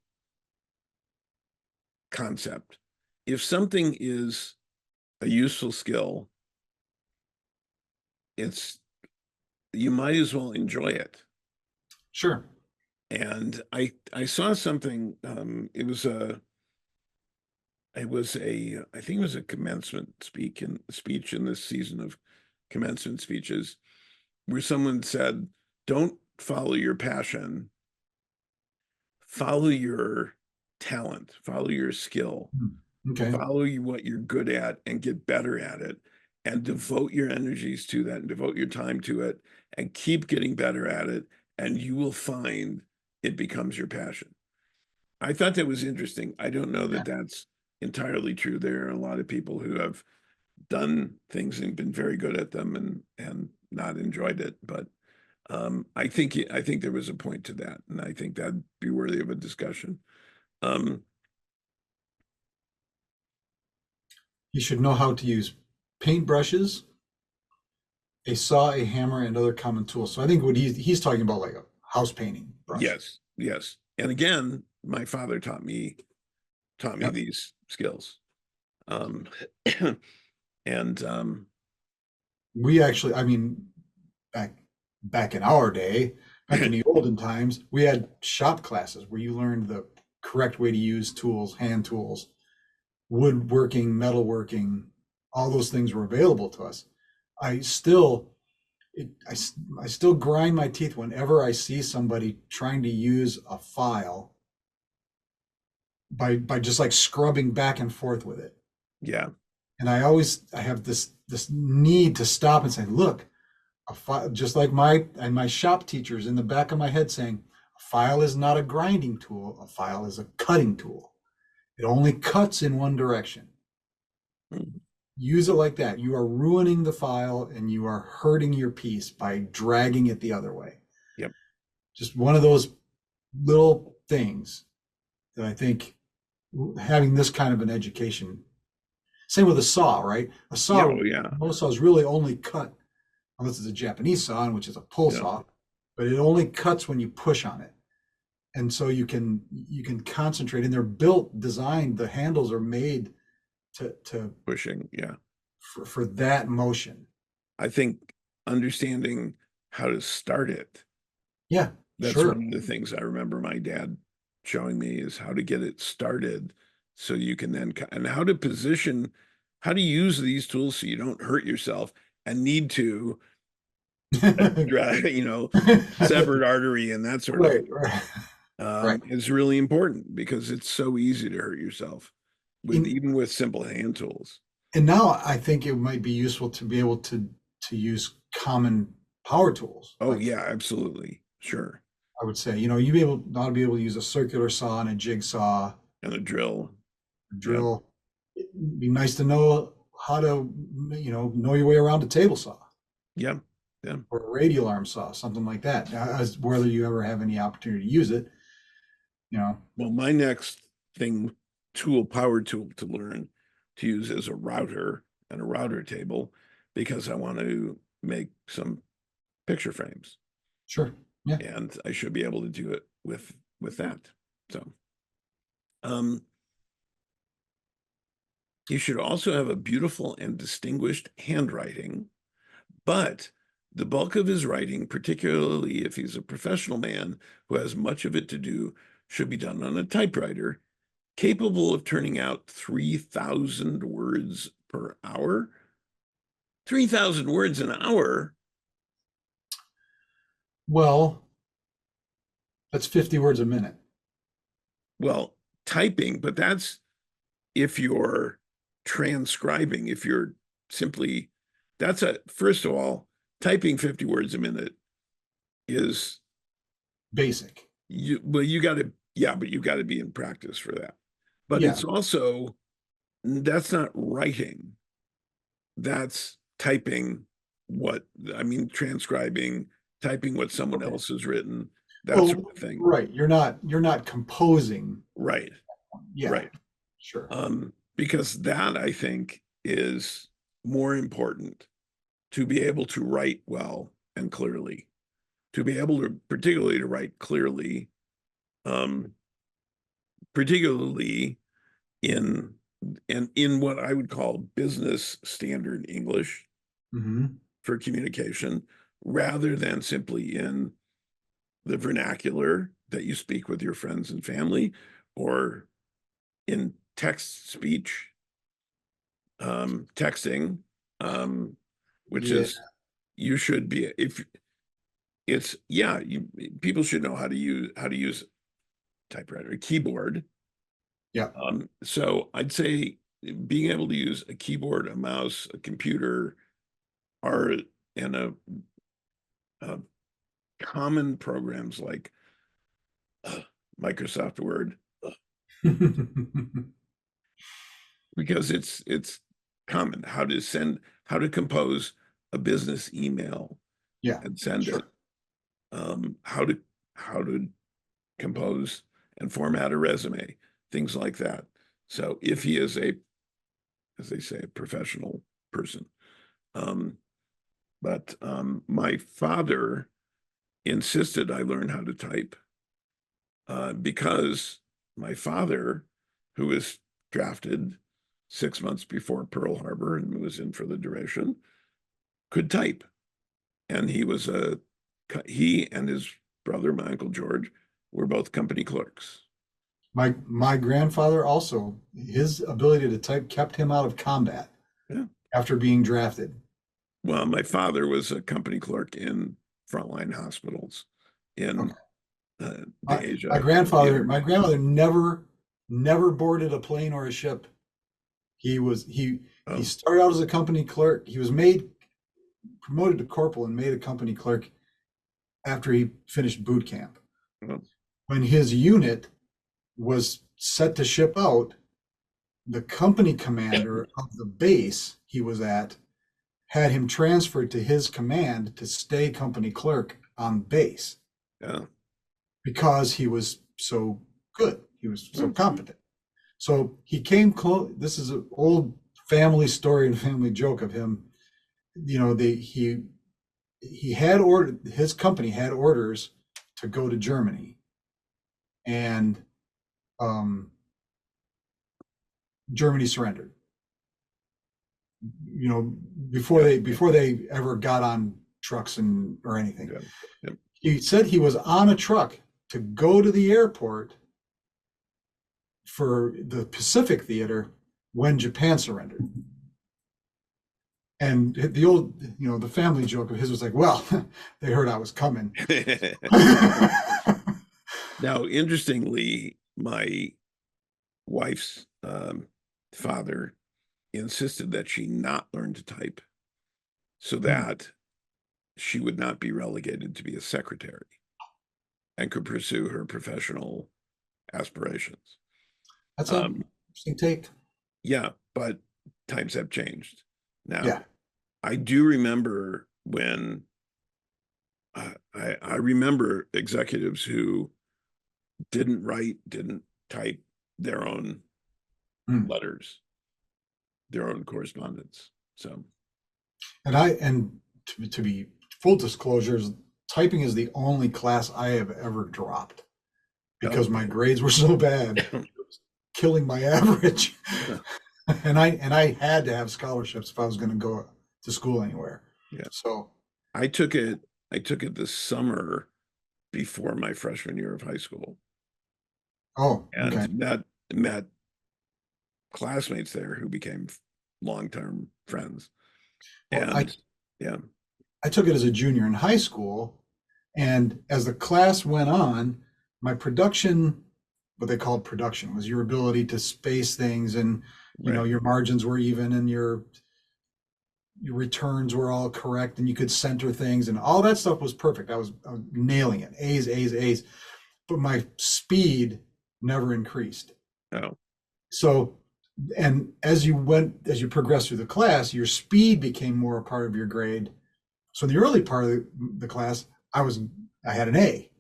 Speaker 1: concept. If something is a useful skill, it's you might as well enjoy it.
Speaker 2: sure.
Speaker 1: And I saw something. I think it was a commencement speech in this season of commencement speeches where someone said, "Don't follow your passion, follow your talent, follow your skill,
Speaker 2: Hmm. Okay.
Speaker 1: follow what you're good at and get better at it, and devote your energies to that and devote your time to it and keep getting better at it, and you will find it becomes your passion." I thought that was interesting. I don't know
Speaker 2: Yeah.
Speaker 1: that that's entirely true. There are a lot of people who have done things and been very good at them and not enjoyed it, but I think there was a point to that, and I think that'd be worthy of a discussion. Um,
Speaker 2: You should know how to use paintbrushes, a saw, a hammer, and other common tools. So I think what he's talking about, like a house painting brush.
Speaker 1: yes, yes, and again, my father taught me
Speaker 2: Yep.
Speaker 1: these skills, um, and
Speaker 2: We actually, I mean, back back in our day, back in the olden times, we had shop classes where you learned the correct way to use tools, hand tools, woodworking, metalworking, all those things were available to us. I still, I still grind my teeth whenever I see somebody trying to use a file by just like scrubbing back and forth with it.
Speaker 1: yeah,
Speaker 2: And I have this need to stop and say, look, a file, just like my shop teachers in the back of my head saying, a file is not a grinding tool, a file is a cutting tool. It only cuts in one direction.
Speaker 1: mm,
Speaker 2: Use it like that. You are ruining the file and you are hurting your piece by dragging it the other way.
Speaker 1: yep,
Speaker 2: Just one of those little things that I think having this kind of an education. Same with a saw, right? A
Speaker 1: yeah,
Speaker 2: saw,
Speaker 1: oh yeah,
Speaker 2: most saws really only cut, unless it's a Japanese saw, which is a pull
Speaker 1: yeah,
Speaker 2: saw, but it only cuts when you push on it. And so you can concentrate, and they're built, designed, the handles are made to
Speaker 1: pushing, yeah.
Speaker 2: for that motion.
Speaker 1: I think understanding how to start it.
Speaker 2: Yeah,
Speaker 1: That's
Speaker 2: sure.
Speaker 1: one of the things I remember my dad showing me is how to get it started so you can then, and how to position, how to use these tools so you don't hurt yourself and need to, severed artery and that sort of
Speaker 2: Right,
Speaker 1: thing,
Speaker 2: right, right.
Speaker 1: is really important because it's so easy to hurt yourself with
Speaker 2: In,
Speaker 1: even with simple hand tools.
Speaker 2: and now I think it might be useful to be able to use common power tools.
Speaker 1: Oh
Speaker 2: Like
Speaker 1: yeah, absolutely. Sure.
Speaker 2: I would say, you be able not to be able to use a circular saw and a jigsaw,
Speaker 1: And a drill. Yeah.
Speaker 2: drill. It'd be nice to know how to, know your way around a table saw
Speaker 1: Yeah. Yeah.
Speaker 2: or a radial arm saw, something like that. As whether you ever have any opportunity to use it, you know.
Speaker 1: Well, my next power tool to learn to use is a router and a router table because I want to make some picture frames
Speaker 2: Sure. Yeah.
Speaker 1: and I should be able to do it with that. So, um, you should also have a beautiful and distinguished handwriting, but the bulk of his writing, particularly if he's a professional man who has much of it to do, should be done on a typewriter capable of turning out 3,000 words per hour. 3,000 words an hour.
Speaker 2: Well, that's 50 words a minute.
Speaker 1: Well, typing, but that's if you're transcribing, if you're simply, first of all, typing 50 words a minute is,
Speaker 2: Basic.
Speaker 1: you got to, yeah, but you got to be in practice for that. But
Speaker 2: Yeah.
Speaker 1: it's also, that's not writing. That's typing transcribing, typing what someone
Speaker 2: Okay.
Speaker 1: else has written, that sort
Speaker 2: Well,
Speaker 1: of thing.
Speaker 2: right. You're not composing.
Speaker 1: Right,
Speaker 2: Yeah,
Speaker 1: right.
Speaker 2: sure.
Speaker 1: because that I think is more important, to be able to write well and clearly, to be able to particularly to write clearly, um, particularly in in what I would call business standard English
Speaker 2: Hmm.
Speaker 1: for communication, rather than simply in the vernacular that you speak with your friends and family, or in text speech, texting, um, which
Speaker 2: Yeah.
Speaker 1: is, you should be, if it's, yeah, you, people should know how to use typewriter, a keyboard.
Speaker 2: Yeah.
Speaker 1: So I'd say being able to use a keyboard, a mouse, a computer, are and a common programs like uh, Microsoft Word, because it's common how to compose a business email
Speaker 2: Yeah.
Speaker 1: and send it,
Speaker 2: Sure.
Speaker 1: how to compose and format a resume, things like that. So if he is a, as they say, a professional person. Um, but my father insisted I learn how to type, because my father, who was drafted 6 months before Pearl Harbor and was in for the duration, could type. And he and his brother, my Uncle George, were both company clerks.
Speaker 2: My grandfather also, his ability to type kept him out of combat
Speaker 1: Yeah.
Speaker 2: after being drafted.
Speaker 1: Well, my father was a company clerk in frontline hospitals
Speaker 2: Okay.
Speaker 1: in
Speaker 2: My,
Speaker 1: the Asia theater.
Speaker 2: my grandfather never boarded a plane or a ship. He
Speaker 1: Oh,
Speaker 2: started out as a company clerk. He was made promoted to corporal and made a company clerk after he finished boot camp.
Speaker 1: well,
Speaker 2: When his unit was set to ship out, the company commander of the base he was at had him transferred to his command to stay company clerk on base
Speaker 1: yeah.
Speaker 2: because he was so good. He was so
Speaker 1: Well,
Speaker 2: competent. So he came close. This is an old family story and family joke of him. You know, he had ordered, his company had orders to go to Germany, and um, Germany surrendered. You know,
Speaker 1: yeah,
Speaker 2: before they ever got on trucks and or anything.
Speaker 1: yeah, yeah.
Speaker 2: He said he was on a truck to go to the airport for the Pacific Theater when Japan surrendered. And the old, you know, the family joke of his was like, well, they heard I was coming.
Speaker 1: Now, interestingly, my wife's father insisted that she not learn to type, so that she would not be relegated to be a secretary and could pursue her professional aspirations.
Speaker 2: That's a
Speaker 1: Um,
Speaker 2: interesting take.
Speaker 1: yeah, but times have changed.
Speaker 2: Yeah.
Speaker 1: Now, I do remember when I remember executives who didn't type their own
Speaker 2: Mm.
Speaker 1: letters, their own correspondence. So,
Speaker 2: And to be full disclosures, typing is the only class I have ever dropped
Speaker 1: oh,
Speaker 2: because my grades were so bad, killing my average.
Speaker 1: yeah,
Speaker 2: And I had to have scholarships if I was going to go to school anywhere.
Speaker 1: yeah.
Speaker 2: So,
Speaker 1: I took it. I took it this summer before my freshman year of high school,
Speaker 2: oh, okay.
Speaker 1: and met classmates there who became long-term friends.
Speaker 2: Well,
Speaker 1: And yeah,
Speaker 2: I took it as a junior in high school, and as the class went on, my production, what they called production, was your ability to space things, and you know
Speaker 1: right.
Speaker 2: your margins were even, and your returns were all correct, and you could center things, and all that stuff was perfect. I was nailing it, A's, A's, A's. But my speed never increased.
Speaker 1: Oh,
Speaker 2: So, and as you progress through the class, your speed became more a part of your grade. So in the early part of the class, I had an A,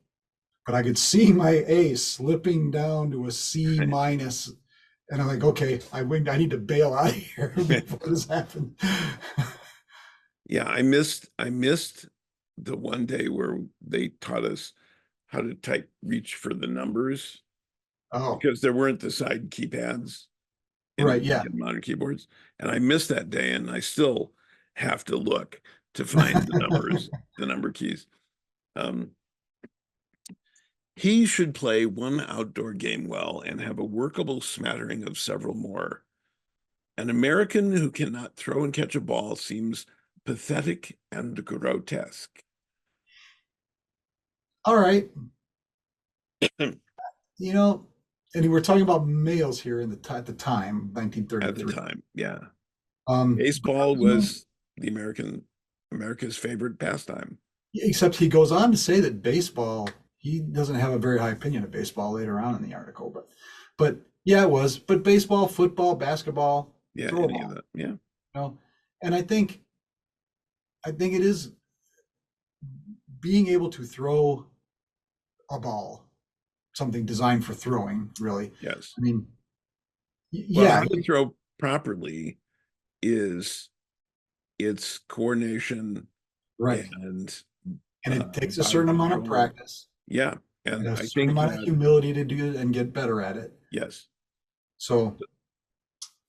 Speaker 2: but I could see my A slipping down to a C minus And I'm like, okay, I need to bail out of here before this happens.
Speaker 1: Yeah, I missed the one day where they taught us how to type reach for the numbers
Speaker 2: Oh,
Speaker 1: because there weren't the side keypads
Speaker 2: right,
Speaker 1: like
Speaker 2: yeah.
Speaker 1: in modern keyboards. And I missed that day and I still have to look to find the numbers, the number keys. Um, he should play one outdoor game well and have a workable smattering of several more. An American who cannot throw and catch a ball seems pathetic and grotesque.
Speaker 2: All right. You know, and we're talking about males here at the time,
Speaker 1: At the
Speaker 2: 1933.
Speaker 1: time, yeah.
Speaker 2: But,
Speaker 1: Baseball
Speaker 2: you know,
Speaker 1: was the America's favorite pastime.
Speaker 2: except he goes on to say that baseball, he doesn't have a very high opinion of baseball later on in the article, but yeah, it was. But baseball, football, basketball,
Speaker 1: Yeah,
Speaker 2: throw a
Speaker 1: any of
Speaker 2: ball,
Speaker 1: that. Yeah,
Speaker 2: you know. And I think it is being able to throw a ball, something designed for throwing, really.
Speaker 1: yes.
Speaker 2: I mean,
Speaker 1: Well,
Speaker 2: yeah,
Speaker 1: how to throw properly is its coordination
Speaker 2: right.
Speaker 1: and
Speaker 2: And it takes a
Speaker 1: body
Speaker 2: certain amount of
Speaker 1: control.
Speaker 2: practice
Speaker 1: Yeah,
Speaker 2: and
Speaker 1: and
Speaker 2: a
Speaker 1: I
Speaker 2: certain
Speaker 1: think
Speaker 2: amount of
Speaker 1: that
Speaker 2: humility to do it and get better at it.
Speaker 1: yes,
Speaker 2: So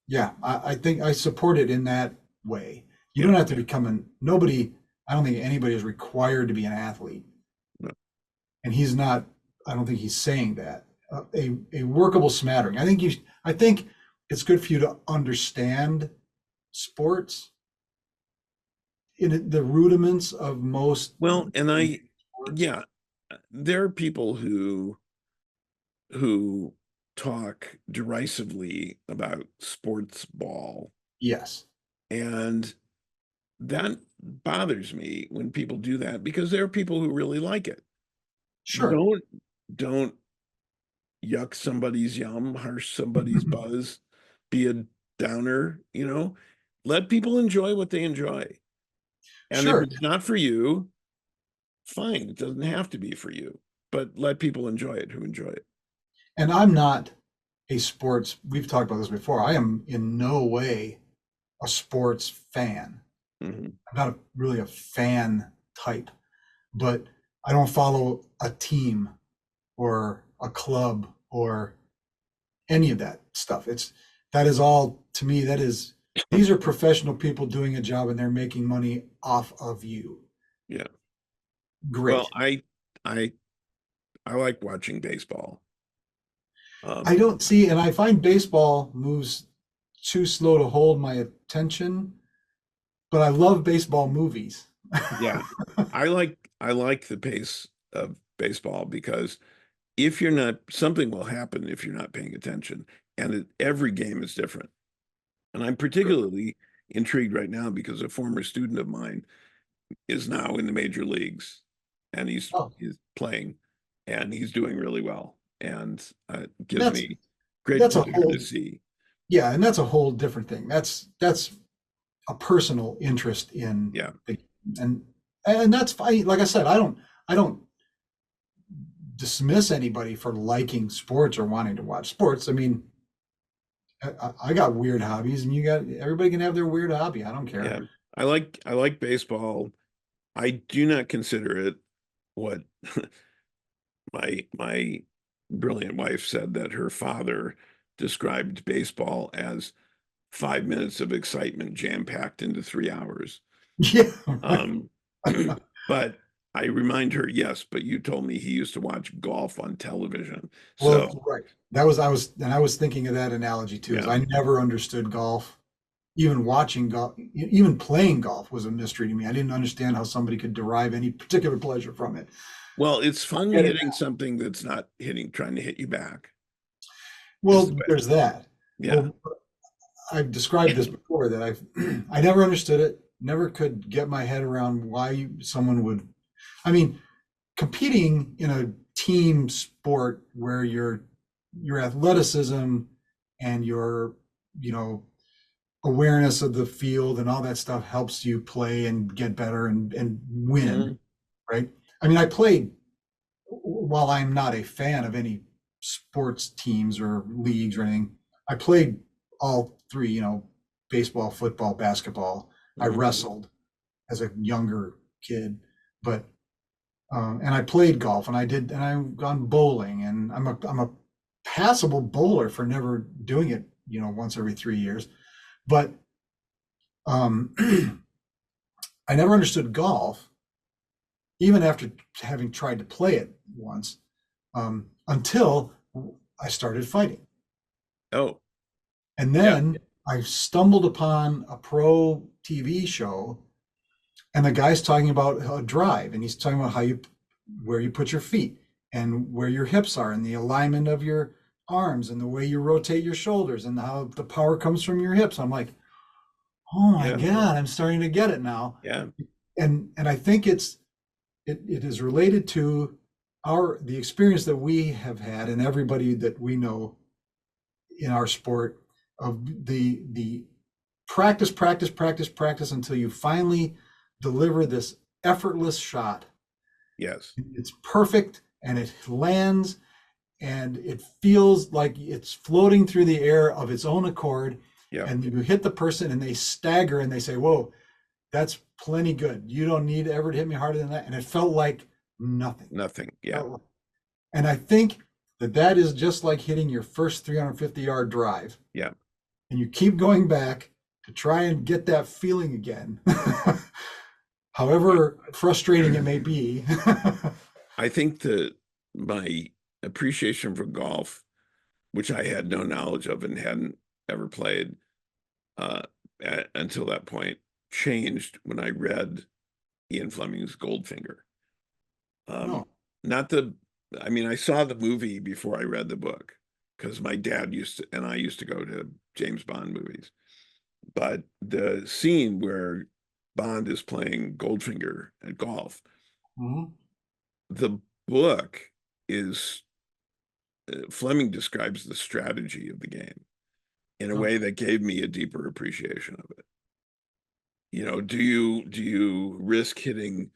Speaker 2: yeah, I think I support it in that way. You
Speaker 1: yeah,
Speaker 2: don't have to
Speaker 1: yeah.
Speaker 2: become nobody. I don't think anybody is required to be an athlete,
Speaker 1: No.
Speaker 2: and he's not. I don't think he's saying that. A workable smattering. I think it's good for you to understand sports in the rudiments of most
Speaker 1: Well, and
Speaker 2: sports.
Speaker 1: yeah, there are people who talk derisively about sports ball,
Speaker 2: Yes,
Speaker 1: and that bothers me when people do that because there are people who really like it.
Speaker 2: sure.
Speaker 1: Don't yuck somebody's yum, harsh somebody's buzz, be a downer, let people enjoy what they enjoy. And if
Speaker 2: Sure.
Speaker 1: it's not for you, fine, it doesn't have to be for you, but let people enjoy it who enjoy it.
Speaker 2: And I'm not a sports, we've talked about this before. I am in no way a sports fan.
Speaker 1: Mhm.
Speaker 2: I'm not really a fan type, but I don't follow a team or a club or any of that stuff. That is all to me, these are professional people doing a job and they're making money off of you.
Speaker 1: Yeah. Well,
Speaker 2: Great.
Speaker 1: I I like watching baseball.
Speaker 2: I
Speaker 1: Um,
Speaker 2: don't see, and I find baseball moves too slow to hold my attention, but I love baseball movies.
Speaker 1: yeah. I like the pace of baseball because if you're not, something will happen if you're not paying attention, and every game is different. And I'm particularly intrigued right now because a former student of mine is now in the major leagues, and he's
Speaker 2: Oh,
Speaker 1: he's playing, and he's doing really well, and it gives
Speaker 2: that's
Speaker 1: me great
Speaker 2: that's a
Speaker 1: pleasure to
Speaker 2: whole
Speaker 1: see.
Speaker 2: yeah, and that's a whole different thing. That's a personal interest in
Speaker 1: Yeah,
Speaker 2: the and that's fine. Like I said, I don't dismiss anybody for liking sports or wanting to watch sports. I mean, I got weird hobbies, and everybody can have their weird hobby. I don't care.
Speaker 1: yeah. I like baseball. I do not consider it what my brilliant wife said that her father described baseball as 5 minutes of excitement jam packed into 3 hours.
Speaker 2: Yeah, right.
Speaker 1: Um, but I remind her, yes, but you told me he used to watch golf on television.
Speaker 2: Well,
Speaker 1: So
Speaker 2: right. I was thinking of that analogy too. Is
Speaker 1: yeah.
Speaker 2: I never understood golf. Even watching golf, even playing golf was a mystery to me. I didn't understand how somebody could derive any particular pleasure from it.
Speaker 1: Well, it's
Speaker 2: I
Speaker 1: fun
Speaker 2: get it
Speaker 1: hitting something that's not trying to hit you back, is the
Speaker 2: Well,
Speaker 1: way.
Speaker 2: there's that.
Speaker 1: Yeah.
Speaker 2: Well, I've described this before that I never understood it, never could get my head around why someone would. I mean, competing in a team sport where your athleticism and your you know awareness of the field and all that stuff helps you play and get better and win,
Speaker 1: Mhm.
Speaker 2: right? I mean, I played while I'm not a fan of any sports teams or leagues or anything. I played all three, baseball, football, basketball. I
Speaker 1: Mhm.
Speaker 2: wrestled as a younger kid, but and I played golf, and I've gone bowling, and I'm a passable bowler for never doing it, once every 3 years. But um, I never understood golf, even after having tried to play it once, until I started fighting.
Speaker 1: Oh,
Speaker 2: And
Speaker 1: yeah,
Speaker 2: then I stumbled upon a pro TV show, and the guy's talking about a drive, and he's talking about where you put your feet and where your hips are and the alignment of your arms and the way you rotate your shoulders and how the power comes from your hips. I'm like, oh my
Speaker 1: yeah,
Speaker 2: God, I'm starting to get it now.
Speaker 1: yeah,
Speaker 2: And I think it is related to the experience that we have had and everybody that we know in our sport, of the practice, practice, practice, practice until you finally deliver this effortless shot.
Speaker 1: yes,
Speaker 2: It's perfect and it lands and it feels like it's floating through the air of its own accord.
Speaker 1: yeah,
Speaker 2: And you hit the person and they stagger and they say, whoa, that's plenty good. You don't need to ever hit me harder than that. And it felt like nothing.
Speaker 1: nothing. Yeah,
Speaker 2: And I think that is just like hitting your first 350-yard drive.
Speaker 1: yeah.
Speaker 2: And you keep going back to try and get that feeling again,
Speaker 1: I,
Speaker 2: however frustrating it may be.
Speaker 1: I think that my appreciation for golf, which I had no knowledge of and hadn't ever played uh, until that point, changed when I read Ian Fleming's Goldfinger. Um,
Speaker 2: No.
Speaker 1: not the, I mean, I saw the movie before I read the book because my dad used to, and I used to go to James Bond movies. But the scene where Bond is playing Goldfinger at golf,
Speaker 2: Mhm.
Speaker 1: the book is Fleming describes the strategy of the game in a
Speaker 2: Oh,
Speaker 1: way that gave me a deeper appreciation of it. Do you risk hitting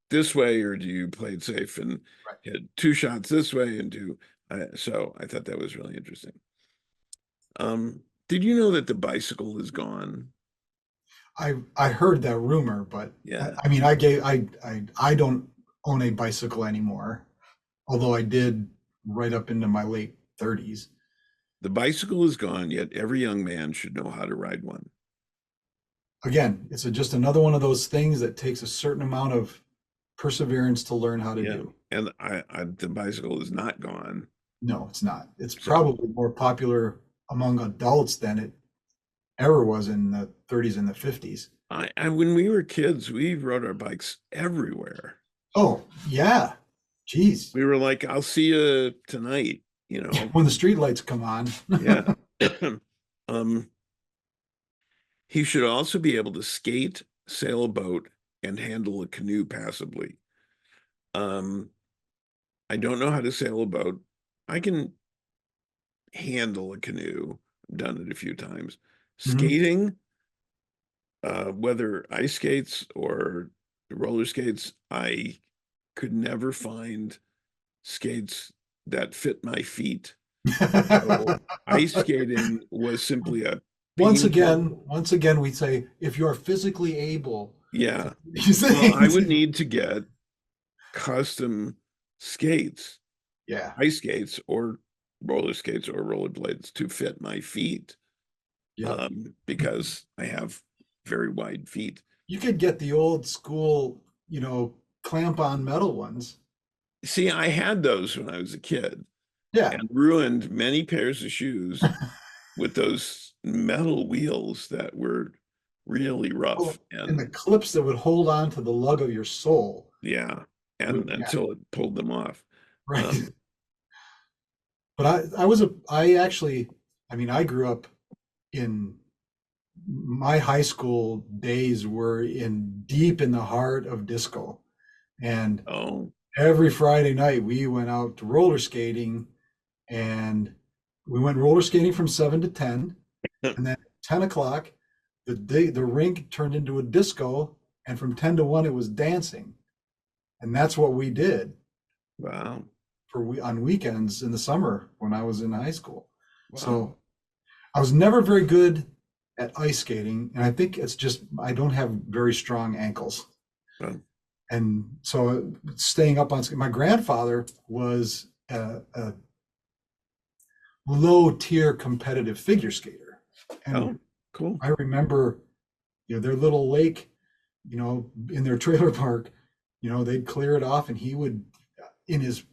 Speaker 1: this way, or do you play it safe and
Speaker 2: right.
Speaker 1: hit two shots this way and do so I thought that was really interesting. Did you know that the bicycle is gone?
Speaker 2: I heard that rumor, but
Speaker 1: Yeah.
Speaker 2: I mean, I don't own a bicycle anymore, although I did right up into my late 30s.
Speaker 1: The bicycle is gone, yet every young man should know how to ride one.
Speaker 2: Again, it's just another one of those things that takes a certain amount of perseverance to learn how to
Speaker 1: Yeah.
Speaker 2: do.
Speaker 1: And the bicycle is not gone.
Speaker 2: No, it's not. It's
Speaker 1: So
Speaker 2: probably more popular among adults than it ever was in the 30s and the 50s.
Speaker 1: when we were kids, we rode our bikes everywhere.
Speaker 2: Oh, yeah. Geez.
Speaker 1: We were like, I'll see you tonight, you know.
Speaker 2: When the street lights come on.
Speaker 1: Yeah. um, he should also be able to skate, sail a boat, and handle a canoe passably. Um, I don't know how to sail a boat. I can handle a canoe. I've done it a few times.
Speaker 2: Mhm.
Speaker 1: Skating, whether ice skates or roller skates, I could never find skates that fit my feet. So ice skating was simply a painful,
Speaker 2: Once again, we say if you're physically able to
Speaker 1: yeah.
Speaker 2: do these
Speaker 1: Well, I
Speaker 2: things.
Speaker 1: would need to get custom skates,
Speaker 2: Yeah.
Speaker 1: ice skates or roller skates or rollerblades to fit my feet,
Speaker 2: Yep.
Speaker 1: because I have very wide feet.
Speaker 2: You could get the old school, clamp on metal ones.
Speaker 1: See, I had those when I was a kid
Speaker 2: Yeah.
Speaker 1: and ruined many pairs of shoes with those metal wheels that were really rough.
Speaker 2: Oh, and the
Speaker 1: And
Speaker 2: clips that would hold on to the lug of your soul.
Speaker 1: yeah, and
Speaker 2: Yeah,
Speaker 1: until it pulled them off.
Speaker 2: right.
Speaker 1: Um,
Speaker 2: But I actually, I mean, I grew up in my high school days were in deep in the heart of disco. And
Speaker 1: oh,
Speaker 2: every Friday night we went out to roller skating, and we went roller skating from 7 to 10. And then at 10 o'clock, the rink turned into a disco, and from 10 to 1 it was dancing. And that's what we did
Speaker 1: wow,
Speaker 2: on weekends in the summer when I was in high school.
Speaker 1: wow.
Speaker 2: So I was never very good at ice skating, and I think it's just I don't have very strong ankles.
Speaker 1: Well,
Speaker 2: And so staying up on my grandfather was a low tier competitive figure skater. And
Speaker 1: oh, cool.
Speaker 2: I remember, their little lake, in their trailer park, they'd clear it off and he would, in his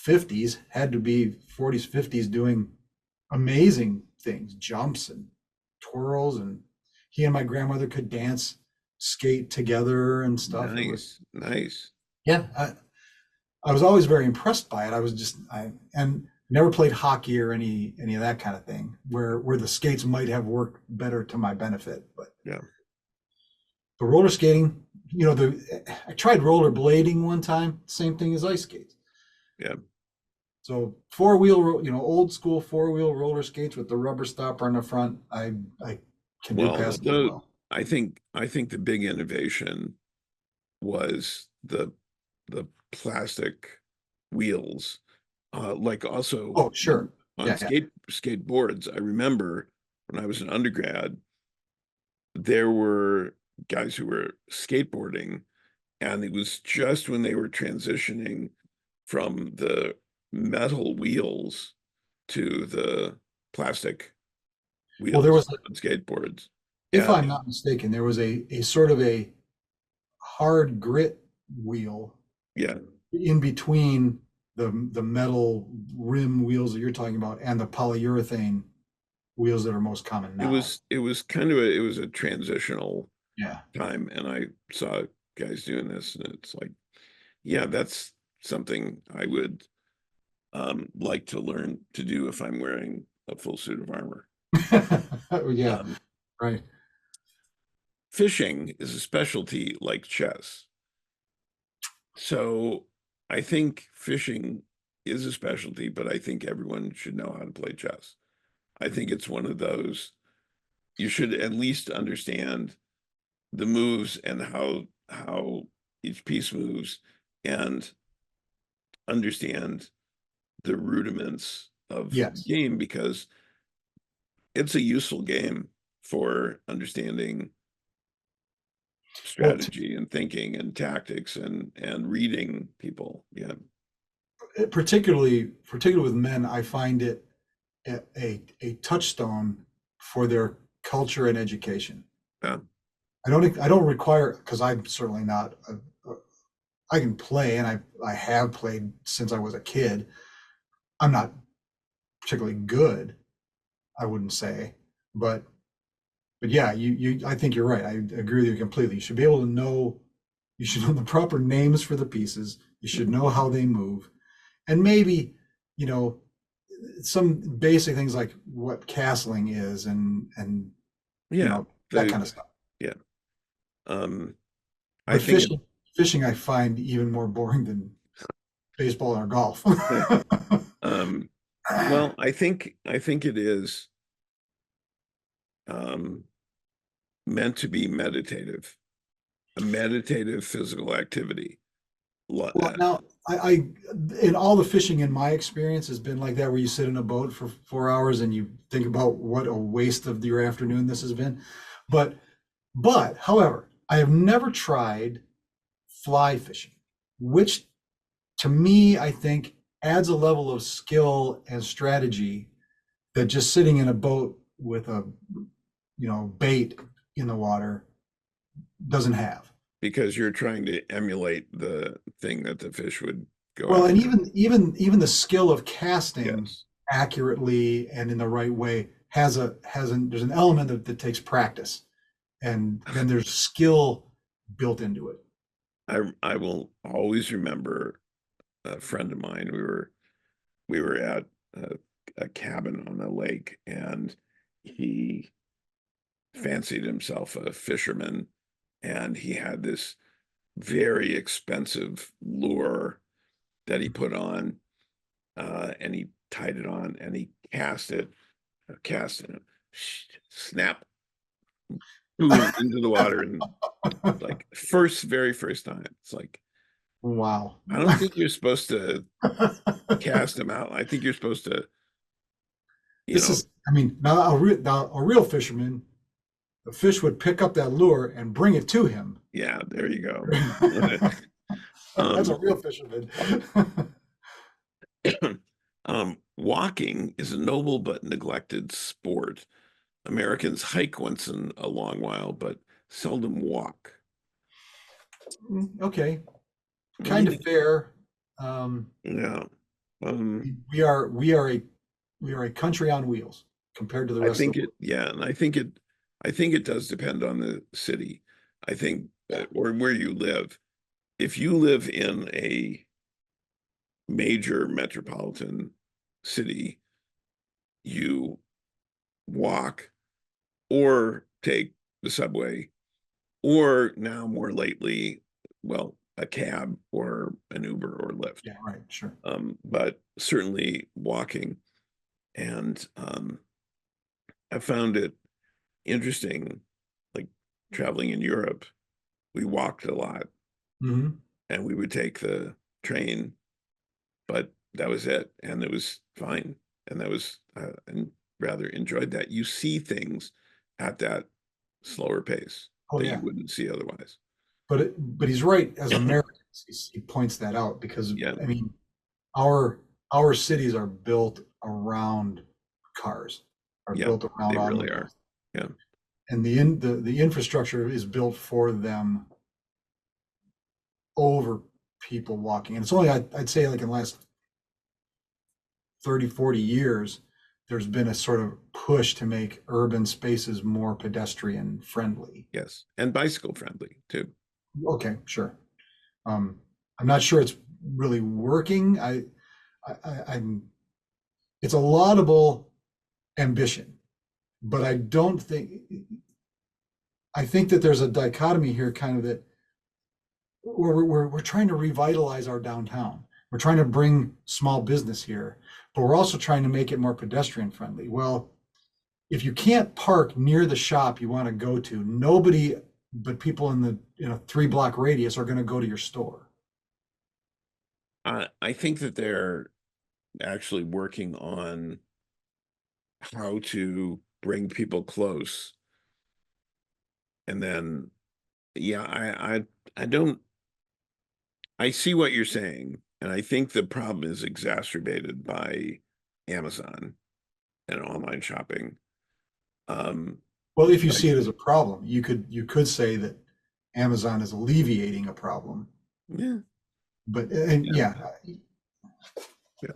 Speaker 2: 50s, had to be 40s, 50s, doing amazing things, jumps and twirls. And he and my grandmother could dance, skate together and stuff. It was,
Speaker 1: Nice, nice.
Speaker 2: yeah, I was always very impressed by it. And never played hockey or any of that kind of thing where the skates might have worked better to my benefit. But
Speaker 1: Yeah,
Speaker 2: the roller skating, I tried roller blading one time, same thing as ice skates.
Speaker 1: yeah.
Speaker 2: So four wheel, old school four wheel roller skates with the rubber stopper on the front, I can do
Speaker 1: Well,
Speaker 2: past those well.
Speaker 1: I think the big innovation was the plastic wheels. Like also
Speaker 2: Oh, sure.
Speaker 1: on
Speaker 2: Yeah, yeah.
Speaker 1: skateboards. I remember when I was an undergrad, there were guys who were skateboarding, and it was just when they were transitioning from the metal wheels to the plastic
Speaker 2: Well, there
Speaker 1: wheels
Speaker 2: was,
Speaker 1: on skateboards.
Speaker 2: if
Speaker 1: And
Speaker 2: I'm not mistaken, there was a sort of a hard grit wheel
Speaker 1: yeah,
Speaker 2: in between the metal rim wheels that you're talking about and the polyurethane wheels that are most common now.
Speaker 1: it was kind of it was a transitional
Speaker 2: Yeah.
Speaker 1: time, and I saw guys doing this, and it's like, yeah, that's something I would like to learn to do if I'm wearing a full suit of armor.
Speaker 2: Yeah,
Speaker 1: Um,
Speaker 2: right.
Speaker 1: Fishing is a specialty like chess. So I think fishing is a specialty, but I think everyone should know how to play chess. I think it's one of those you should at least understand the moves and how each piece moves and understand the rudiments of the
Speaker 2: Yes.
Speaker 1: game, because it's a useful game for understanding
Speaker 2: Well,
Speaker 1: strategy and thinking and tactics and reading people. Yeah.
Speaker 2: particularly with men, I find it a touchstone for their culture and education.
Speaker 1: Yeah.
Speaker 2: I don't require, because I'm certainly not. I can play, and I have played since I was a kid. I'm not particularly good, I wouldn't say, but yeah, I think you're right. I agree with you completely. You should be able to know. You should know the proper names for the pieces. You should know how they move, and maybe, you know, some basic things like what castling is, and
Speaker 1: Yeah.
Speaker 2: that
Speaker 1: The
Speaker 2: kind of stuff.
Speaker 1: yeah. Um I
Speaker 2: But
Speaker 1: think
Speaker 2: fishing, I find even more boring than baseball or golf.
Speaker 1: it um well, I think it is um meant to be meditative, a meditative physical activity.
Speaker 2: Well, now I in all the fishing in my experience has been like that, where you sit in a boat for 4 hours and you think about what a waste of your afternoon this has been. But however, I have never tried fly fishing, which to me I think adds a level of skill and strategy that just sitting in a boat with a bait in the water doesn't have.
Speaker 1: because you're trying to emulate the thing that the fish would go
Speaker 2: Well, and
Speaker 1: after.
Speaker 2: even the skill of casting
Speaker 1: Yes.
Speaker 2: accurately and in the right way there's an element that takes practice, and then there's skill built into it.
Speaker 1: I will always remember a friend of mine. We were at a cabin on a lake, and he fancied himself a fisherman, and he had this very expensive lure that he put on, and he tied it on, and he cast it, snap, boom, into the water, and like very first time. It's like,
Speaker 2: Wow.
Speaker 1: I don't think you're supposed to cast them out. I think you're supposed to you
Speaker 2: This
Speaker 1: know.
Speaker 2: is, I mean, now a real fisherman, the fish would pick up that lure and bring it to him.
Speaker 1: Yeah, there you go.
Speaker 2: That's a
Speaker 1: um,
Speaker 2: real fisherman.
Speaker 1: walking is a noble but neglected sport. Americans hike once in a long while, but seldom walk.
Speaker 2: Okay,
Speaker 1: What do you
Speaker 2: kind of
Speaker 1: think?
Speaker 2: fair.
Speaker 1: Yeah. Um,
Speaker 2: We are a country on wheels compared to the
Speaker 1: I
Speaker 2: rest of
Speaker 1: think
Speaker 2: the
Speaker 1: it,
Speaker 2: world.
Speaker 1: yeah, and I think it does depend on the city. I think,
Speaker 2: Yeah.
Speaker 1: or where you live. If you live in a major metropolitan city, you walk or take the subway, or now more lately, well, a cab or an Uber or Lyft.
Speaker 2: Yeah, right, sure.
Speaker 1: But certainly walking. And I found it interesting, like traveling in Europe, we walked a lot
Speaker 2: Hmm.
Speaker 1: and we would take the train, but that was it. And it was fine. And that was, and rather enjoyed that. You see things at that slower pace
Speaker 2: Oh
Speaker 1: that you
Speaker 2: yeah,
Speaker 1: wouldn't see otherwise.
Speaker 2: but he's right. As Americans, he points that out because
Speaker 1: Yeah,
Speaker 2: I mean, our cities are built around cars, are
Speaker 1: yeah,
Speaker 2: built around
Speaker 1: they really are.
Speaker 2: automobiles,
Speaker 1: Yeah,
Speaker 2: and the infrastructure is built for them over people walking. And it's only I'd say like in the last 30, 40 years, there's been a sort of push to make urban spaces more pedestrian friendly.
Speaker 1: yes. And bicycle friendly too.
Speaker 2: Okay, sure. Um, I'm not sure it's really working. I'm it's a laudable ambition, but I think that there's a dichotomy here, kind of that we're trying to revitalize our downtown. We're trying to bring small business here, but we're also trying to make it more pedestrian friendly. Well, if you can't park near the shop you want to go to, nobody but people in the 3 block radius are going to go to your store.
Speaker 1: I think that they're actually working on how to bring people close. And then, yeah, I don't, I see what you're saying. And I think the problem is exacerbated by Amazon and online shopping. Um,
Speaker 2: Well, if you
Speaker 1: but
Speaker 2: see it as a problem, you could say that Amazon is alleviating a problem.
Speaker 1: yeah,
Speaker 2: But and
Speaker 1: yeah,
Speaker 2: yeah,
Speaker 1: yeah,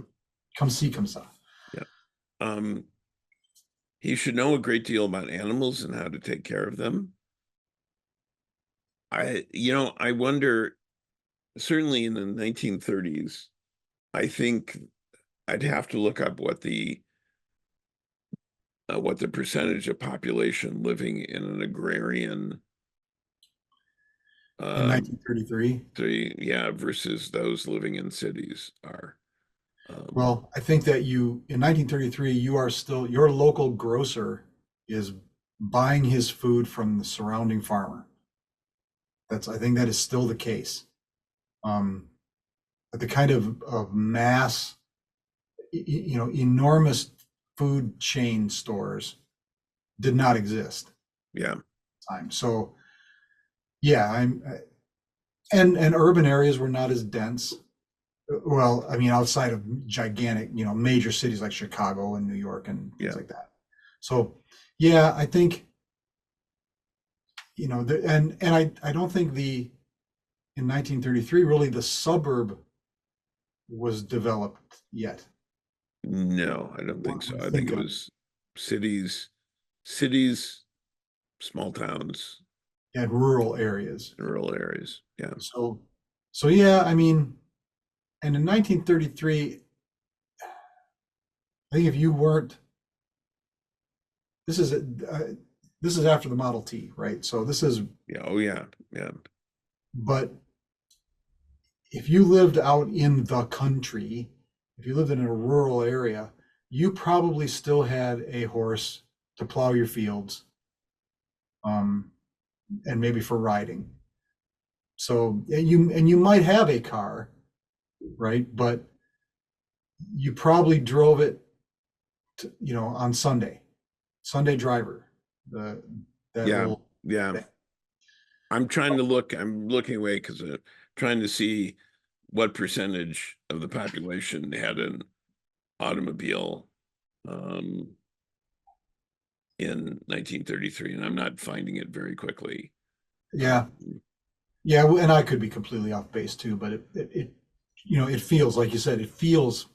Speaker 2: come see, come saw.
Speaker 1: yeah. Um, he should know a great deal about animals and how to take care of them. I wonder, certainly in the 1930s, I think I'd have to look up what the percentage of population living in an agrarian
Speaker 2: In
Speaker 1: um
Speaker 2: 1933.
Speaker 1: yeah, versus those living in cities are. Um
Speaker 2: Well, I think that in 1933, you are still, your local grocer is buying his food from the surrounding farmer. I think that is still the case. Um, but the kind of mass, enormous food chain stores did not exist at
Speaker 1: yeah,
Speaker 2: the time. So yeah, and urban areas were not as dense. Well, I mean, outside of gigantic, major cities like Chicago and New York and things
Speaker 1: yeah.
Speaker 2: like that. So, yeah, I think, and I don't think in 1933 really the suburb was developed yet.
Speaker 1: No, I don't think
Speaker 2: One
Speaker 1: so.
Speaker 2: would
Speaker 1: I think
Speaker 2: think
Speaker 1: it
Speaker 2: of
Speaker 1: was cities, cities, small towns,
Speaker 2: and rural areas.
Speaker 1: rural areas. Yeah.
Speaker 2: So, so yeah, I mean, and in 1933, I think if you weren't, this is this is after the Model T, right? So this is,
Speaker 1: Yeah. Oh yeah. Yeah.
Speaker 2: but if you lived out in the country, if you lived in a rural area, you probably still had a horse to plow your fields, um, and maybe for riding. So and you might have a car, right? But you probably drove it on Sunday driver, the that
Speaker 1: Yeah,
Speaker 2: little
Speaker 1: yeah.
Speaker 2: thing.
Speaker 1: I'm looking away because trying to see what percentage of the population had an automobile um, in 1933, and I'm not finding it very quickly.
Speaker 2: Yeah,
Speaker 1: Um,
Speaker 2: yeah, and I could be completely off base too, but it feels like you said, it feels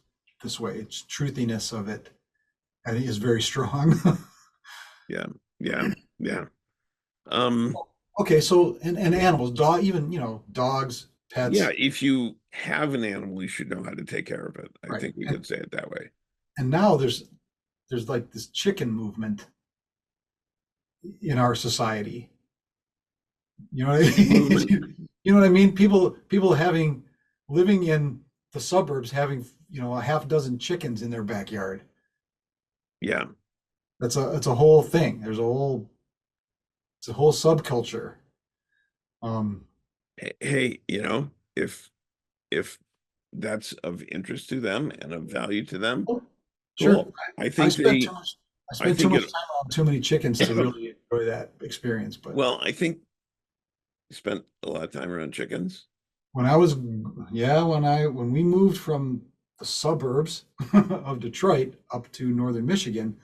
Speaker 2: this way. It's truthiness of it, I think, is very strong.
Speaker 1: yeah, yeah, yeah. Um,
Speaker 2: Okay, so and animals, even dogs,
Speaker 1: yeah,
Speaker 2: pets,
Speaker 1: if you have an animal, you should know how to take care of it. I
Speaker 2: right?
Speaker 1: think we could say it that way.
Speaker 2: And now there's like this chicken movement in our society. You know what I
Speaker 1: Chicken
Speaker 2: mean?
Speaker 1: movement.
Speaker 2: You know what I mean? People having living in the suburbs having a half dozen chickens in their backyard.
Speaker 1: Yeah.
Speaker 2: It's a whole thing. It's a whole subculture. Um,
Speaker 1: Hey, if that's of interest to them and of value to them,
Speaker 2: oh, sure.
Speaker 1: cool. I
Speaker 2: I
Speaker 1: think
Speaker 2: spent
Speaker 1: they,
Speaker 2: too much. I
Speaker 1: I
Speaker 2: spent too
Speaker 1: think
Speaker 2: much
Speaker 1: it,
Speaker 2: time on too many chickens to really enjoy that experience. But
Speaker 1: well, I think you spent a lot of time around chickens.
Speaker 2: when I was, yeah, when we moved from the suburbs of Detroit up to northern Michigan,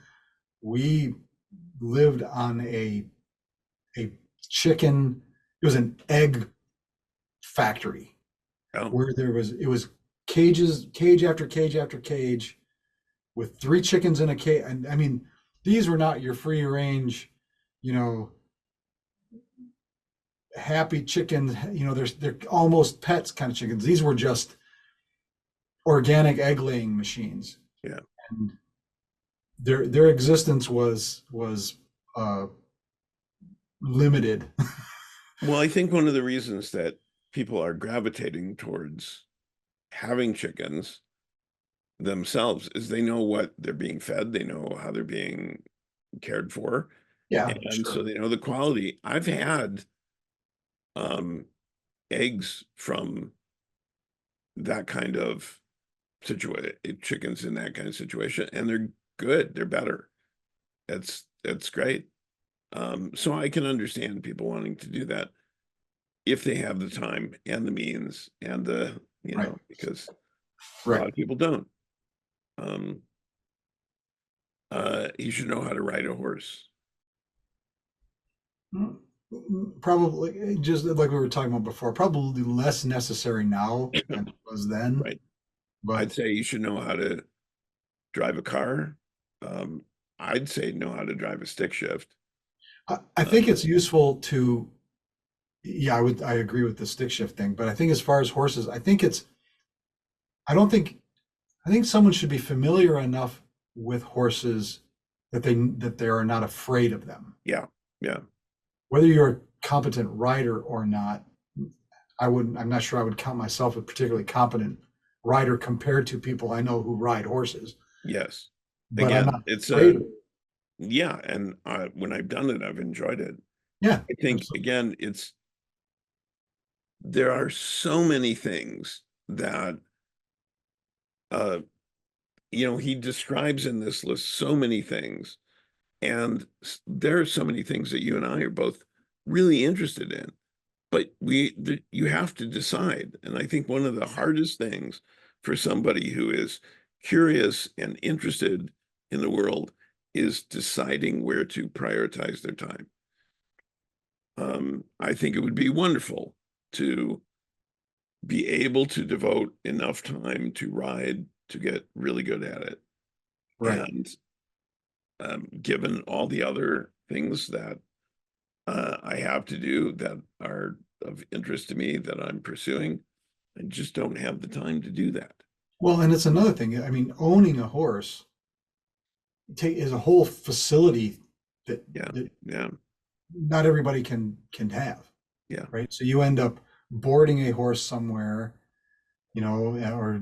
Speaker 2: we lived on a chicken. It was an egg factory
Speaker 1: Oh,
Speaker 2: where it was cage after cage after cage with three chickens in a cage. And I mean, these were not your free range, you know, happy chickens. They're almost pets kind of chickens. These were just organic egg laying machines,
Speaker 1: yeah.
Speaker 2: and their existence was uh, limited.
Speaker 1: Well, I think one of the reasons that people are gravitating towards having chickens themselves is they know what they're being fed, they know how they're being cared for,
Speaker 2: Yeah,
Speaker 1: and so
Speaker 2: sure.
Speaker 1: they know the quality. I've had um eggs from that kind of situation, chickens in that kind of situation, and they're good, they're better. That's great. So I can understand people wanting to do that if they have the time and the means and
Speaker 2: Right,
Speaker 1: because a
Speaker 2: right.
Speaker 1: lot of people don't. Um, you should know how to ride a horse.
Speaker 2: Probably just like we were talking about before, probably less necessary now than it was then.
Speaker 1: Right. I'd
Speaker 2: But
Speaker 1: say you should know how to drive a car. Um, I'd say know how to drive a stick shift.
Speaker 2: I think
Speaker 1: Um,
Speaker 2: it's useful to, yeah, I agree with the stick shift thing. But I think as far as horses, I don't think, I think someone should be familiar enough with horses that they are not afraid of them.
Speaker 1: yeah, yeah,
Speaker 2: Whether you're a competent rider or not, I'm not sure I would count myself a particularly competent rider compared to people I know who ride horses,
Speaker 1: yes.
Speaker 2: but I'm
Speaker 1: Again,
Speaker 2: not
Speaker 1: it's
Speaker 2: afraid
Speaker 1: a
Speaker 2: of it.
Speaker 1: yeah, and when I've done it, I've enjoyed it.
Speaker 2: Yeah,
Speaker 1: I think
Speaker 2: absolutely.
Speaker 1: again, there are so many things that uh he describes in this list so many things, and there are so many things that you and I are both really interested in. But you have to decide, and I think one of the hardest things for somebody who is curious and interested in the world is deciding where to prioritize their time. I think it would be wonderful to be able to devote enough time to ride to get really good at it.
Speaker 2: Right.
Speaker 1: And given all the other things that I have to do that are of interest to me that I'm pursuing, I just don't have the time to do that.
Speaker 2: Well, and it's another thing. I mean, owning a horse is a whole facility
Speaker 1: Yeah,
Speaker 2: that
Speaker 1: yeah,
Speaker 2: not everybody can have,
Speaker 1: yeah,
Speaker 2: right? So you end up boarding a horse somewhere, or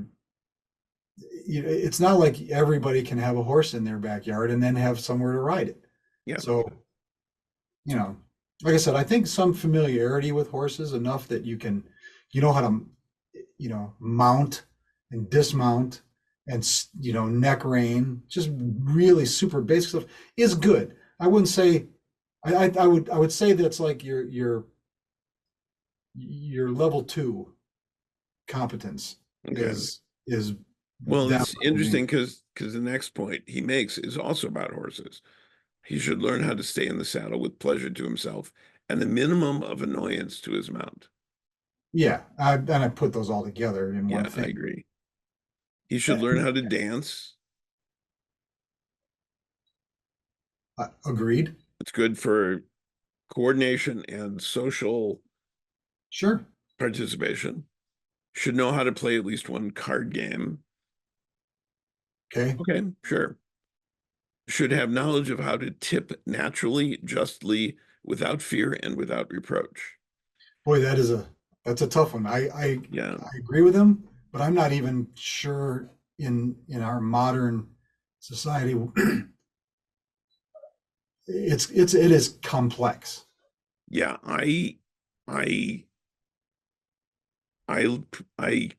Speaker 2: it's not like everybody can have a horse in their backyard and then have somewhere to ride it.
Speaker 1: yeah.
Speaker 2: So, you know, like I said, I think some familiarity with horses enough that you know how to, mount and dismount and neck rein, just really super basic stuff is good. I wouldn't say I would say that's like your level two competence
Speaker 1: Okay.
Speaker 2: is
Speaker 1: Well,
Speaker 2: that
Speaker 1: it's
Speaker 2: level
Speaker 1: interesting
Speaker 2: B.
Speaker 1: because the next point he makes is also about horses. He should learn how to stay in the saddle with pleasure to himself and the minimum of annoyance to his mount.
Speaker 2: Yeah, and I put those all together in one
Speaker 1: Yeah, I
Speaker 2: thing.
Speaker 1: agree. He should learn how to dance.
Speaker 2: Agreed.
Speaker 1: It's good for coordination and social
Speaker 2: Sure.
Speaker 1: participation. Should know how to play at least one card game.
Speaker 2: Okay.
Speaker 1: Okay, sure. Should have knowledge of how to tip naturally, justly, without fear and without reproach.
Speaker 2: Boy, that's a tough one.
Speaker 1: Yeah,
Speaker 2: I agree with him, but I'm not even sure in our modern society it is complex.
Speaker 1: yeah. I, I, I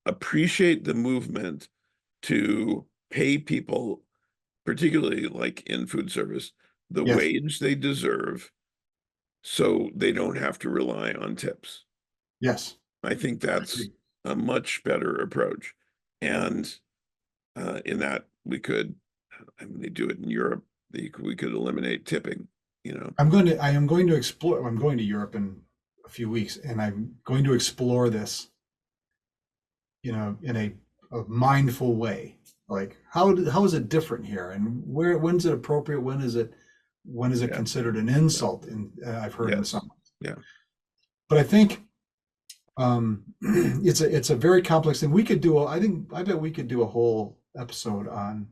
Speaker 1: appreciate the movement to pay people, particularly like in food service, the
Speaker 2: Yes.
Speaker 1: wage they deserve so they don't have to rely on tips.
Speaker 2: Yes.
Speaker 1: I think
Speaker 2: I
Speaker 1: that's
Speaker 2: agree.
Speaker 1: a much better approach. And in that we could, I mean, they do it in Europe. We could eliminate tipping, you know.
Speaker 2: I am going to explore. I'm going to Europe in a few weeks, and I'm going to explore this, in a mindful way. Like how is it different here, and when's it appropriate? When is it
Speaker 1: Yeah,
Speaker 2: considered an insult? I've heard in
Speaker 1: yes,
Speaker 2: some,
Speaker 1: yeah,
Speaker 2: but I think it's a very complex thing. I bet we could do a whole episode on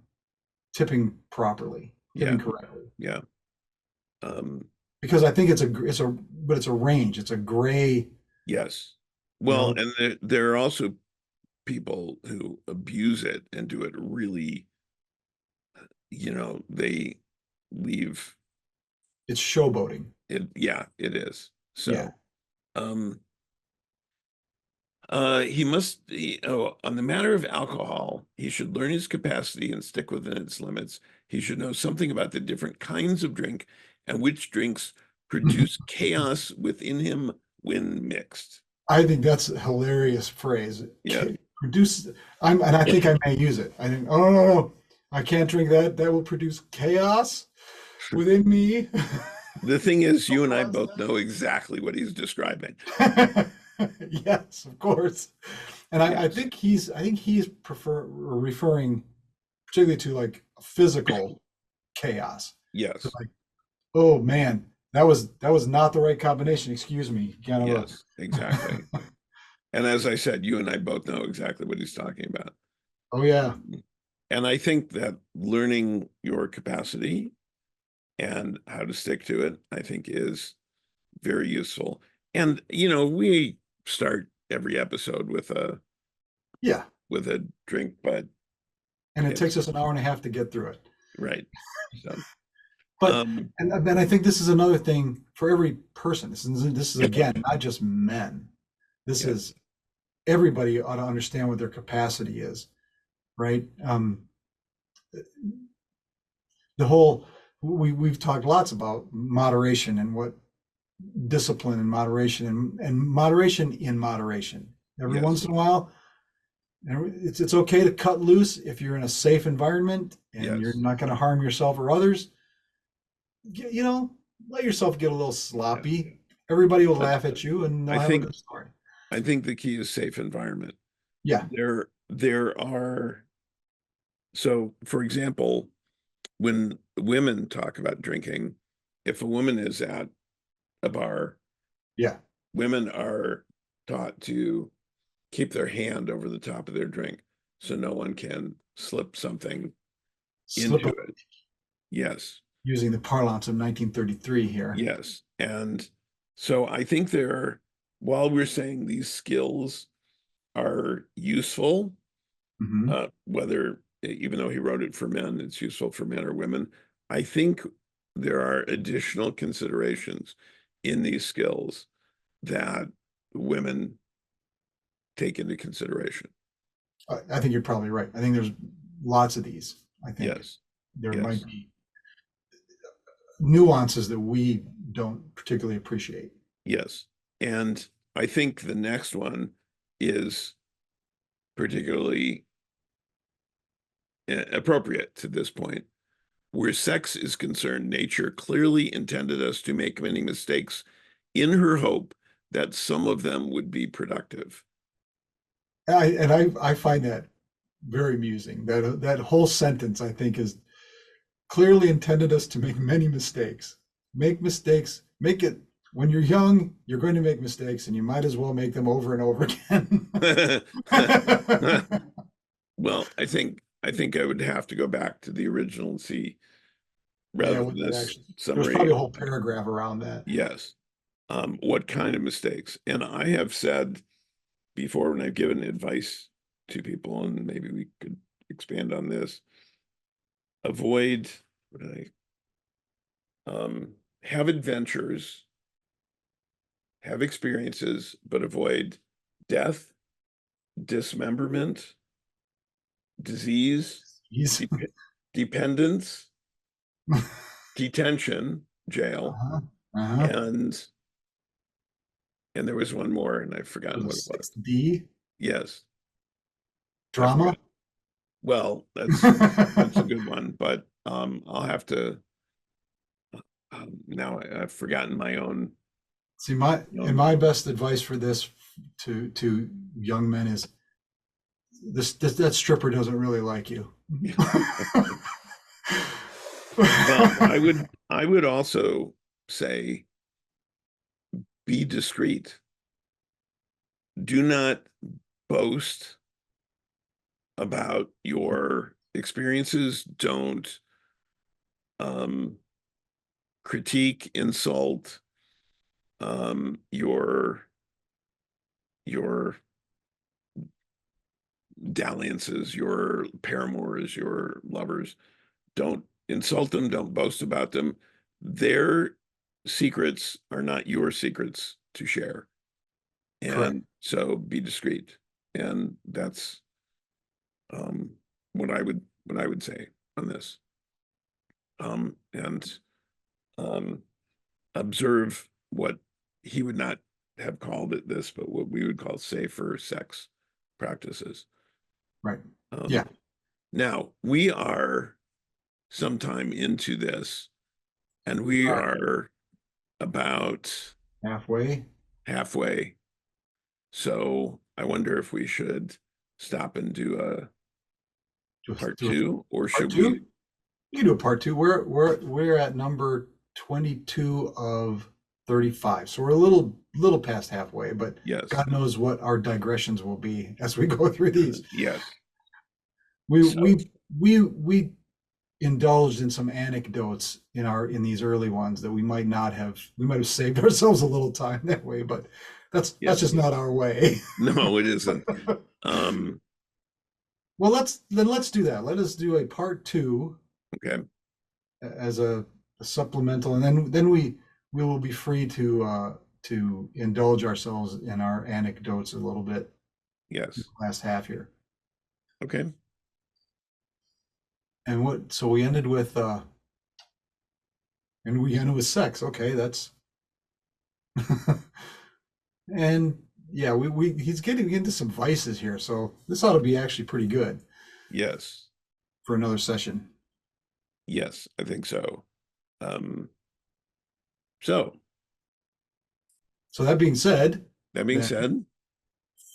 Speaker 2: tipping properly,
Speaker 1: yeah,
Speaker 2: tipping correctly,
Speaker 1: yeah. Um,
Speaker 2: because I think it's a range. It's a gray,
Speaker 1: yes.
Speaker 2: you
Speaker 1: Well,
Speaker 2: know,
Speaker 1: and there are also people who abuse it and do it really, they leave
Speaker 2: it's showboating.
Speaker 1: it. Yeah, it is.
Speaker 2: Yeah.
Speaker 1: So, um, on the matter of alcohol, he should learn his capacity and stick within its limits. He should know something about the different kinds of drink and which drinks produce chaos within him when mixed.
Speaker 2: I think that's a hilarious phrase.
Speaker 1: Yeah.
Speaker 2: Produce, and I think I may use it. I think, oh no, no, no, I can't drink that. That will produce chaos within me.
Speaker 1: The thing is, you
Speaker 2: Don't
Speaker 1: and I
Speaker 2: cause
Speaker 1: both know exactly what he's describing.
Speaker 2: that. Yes, of course. And
Speaker 1: Yes.
Speaker 2: I think he's referring particularly to like physical chaos. To
Speaker 1: Yes.
Speaker 2: like, oh man, that was not the right combination. Excuse me. Kind of
Speaker 1: Yes, exactly.
Speaker 2: a
Speaker 1: And as I said, you and I both know exactly what he's talking about.
Speaker 2: oh yeah.
Speaker 1: Um, and I think that learning your capacity and how to stick to it, I think is very useful. And we start every episode
Speaker 2: Yeah.
Speaker 1: with a drink, but
Speaker 2: And it takes
Speaker 1: it's
Speaker 2: us an hour and a half to get through it.
Speaker 1: right. So
Speaker 2: But
Speaker 1: um
Speaker 2: and I think this is another thing for every person. This is again not just men. This
Speaker 1: yeah,
Speaker 2: is everybody ought to understand what their capacity is, right? The whole we've talked lots about moderation and what discipline and moderation and moderation in moderation. Every once
Speaker 1: yes,
Speaker 2: in a while, it's okay to cut loose if you're in a safe environment and you're
Speaker 1: yes,
Speaker 2: not going to harm yourself or others. You know, let yourself get a little
Speaker 1: yeah.
Speaker 2: sloppy. Everybody will
Speaker 1: But
Speaker 2: laugh at you and they'll
Speaker 1: I
Speaker 2: have a
Speaker 1: think
Speaker 2: good story.
Speaker 1: I think the key is safe environment.
Speaker 2: Yeah.
Speaker 1: There are so for example, when women talk about drinking, if a woman is at a bar,
Speaker 2: Yeah.
Speaker 1: women are taught to keep their hand over the top of their drink so no one can slip something
Speaker 2: Slip
Speaker 1: into
Speaker 2: up
Speaker 1: it. Yes,
Speaker 2: using the parlance of 1933 here.
Speaker 1: yes. And so I think while we're saying these skills are useful,
Speaker 2: Hmm.
Speaker 1: whether, even though he wrote it for men, it's useful for men or women, I think there are additional considerations in these skills that women take into consideration.
Speaker 2: I think you're probably right. I think there's lots of these. I think
Speaker 1: Yes.
Speaker 2: there might
Speaker 1: Yes.
Speaker 2: be nuances that we don't particularly appreciate.
Speaker 1: Yes. And I think the next one is particularly appropriate to this point. Where sex is concerned, nature clearly intended us to make many mistakes in her hope that some of them would be productive.
Speaker 2: I find that very amusing. That whole sentence, I think, is clearly intended us to make many mistakes. Make mistakes. Make it when you're young. You're going to make mistakes, and you might as well make them over and over again.
Speaker 1: Well, I think I would have to go back to the original and see
Speaker 2: Yeah,
Speaker 1: rather
Speaker 2: what
Speaker 1: than
Speaker 2: that
Speaker 1: this
Speaker 2: actually. There's
Speaker 1: summary.
Speaker 2: probably a whole paragraph around that.
Speaker 1: Yes. What kind of mistakes? And I have said before when I've given advice to people, and maybe we could expand on this, avoid what did have adventures, have experiences, but avoid death, dismemberment, disease,
Speaker 2: He's
Speaker 1: dep dependence, detention, jail,
Speaker 2: uh-huh, uh-huh.
Speaker 1: and there was one more, and I've forgotten
Speaker 2: There's a
Speaker 1: what it was.
Speaker 2: 6D
Speaker 1: Yes, I
Speaker 2: drama.
Speaker 1: forgot. Well, that's a good one, but I'll have to. Now I've forgotten my own.
Speaker 2: See, my best advice for this to young men is this that stripper doesn't really like you.
Speaker 1: Well, I would also say be discreet. Do not boast about your experiences. Don't um, critique, insult your dalliances, your paramours, your lovers. Don't insult them. Don't boast about them. Their secrets are not your secrets to share.
Speaker 2: Correct.
Speaker 1: And so be discreet. And that's um, what I would say on this. And um, observe what he would not have called it this, but what we would call safer sex practices.
Speaker 2: Right.
Speaker 1: Um,
Speaker 2: Yeah.
Speaker 1: Now we are sometime into this, and we
Speaker 2: All right.
Speaker 1: are about
Speaker 2: Halfway.
Speaker 1: halfway. So I wonder if we should stop and do a
Speaker 2: Just
Speaker 1: part
Speaker 2: do a
Speaker 1: two, or
Speaker 2: part
Speaker 1: should
Speaker 2: two.
Speaker 1: we?
Speaker 2: You can do a part two. We're at number 22 of 35. So we're a little past halfway, but
Speaker 1: Yes,
Speaker 2: God knows what our digressions will be as we go through these.
Speaker 1: yes.
Speaker 2: We
Speaker 1: So
Speaker 2: we we indulged in some anecdotes in these early ones that we might have saved ourselves a little time that way, but that's
Speaker 1: yes,
Speaker 2: just not our way.
Speaker 1: no, it isn't. Um,
Speaker 2: Well, let's do that. Let us do a part two
Speaker 1: okay,
Speaker 2: as a supplemental, and then we will be free to indulge ourselves in our anecdotes a little bit
Speaker 1: yes,
Speaker 2: last half here.
Speaker 1: okay,
Speaker 2: And what so we ended with sex. Okay, that's and yeah, we he's getting into some vices here, so this ought to be actually pretty good
Speaker 1: yes,
Speaker 2: for another session.
Speaker 1: yes, I think so. Um, so
Speaker 2: So that being said,
Speaker 1: that being
Speaker 2: then
Speaker 1: said,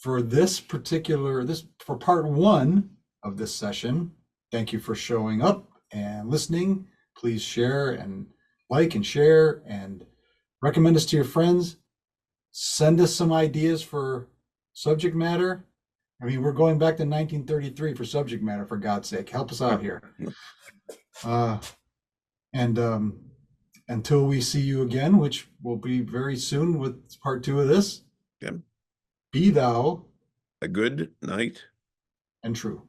Speaker 2: for this for part one of this session, thank you for showing up and listening. Please share and like and share and recommend us to your friends. Send us some ideas for subject matter. I mean, we're going back to 1933 for subject matter, for God's sake. Help us out here. Uh, and until we see you again, which will be very soon with part two of this,
Speaker 1: yeah,
Speaker 2: be thou
Speaker 1: a good night.
Speaker 2: and true.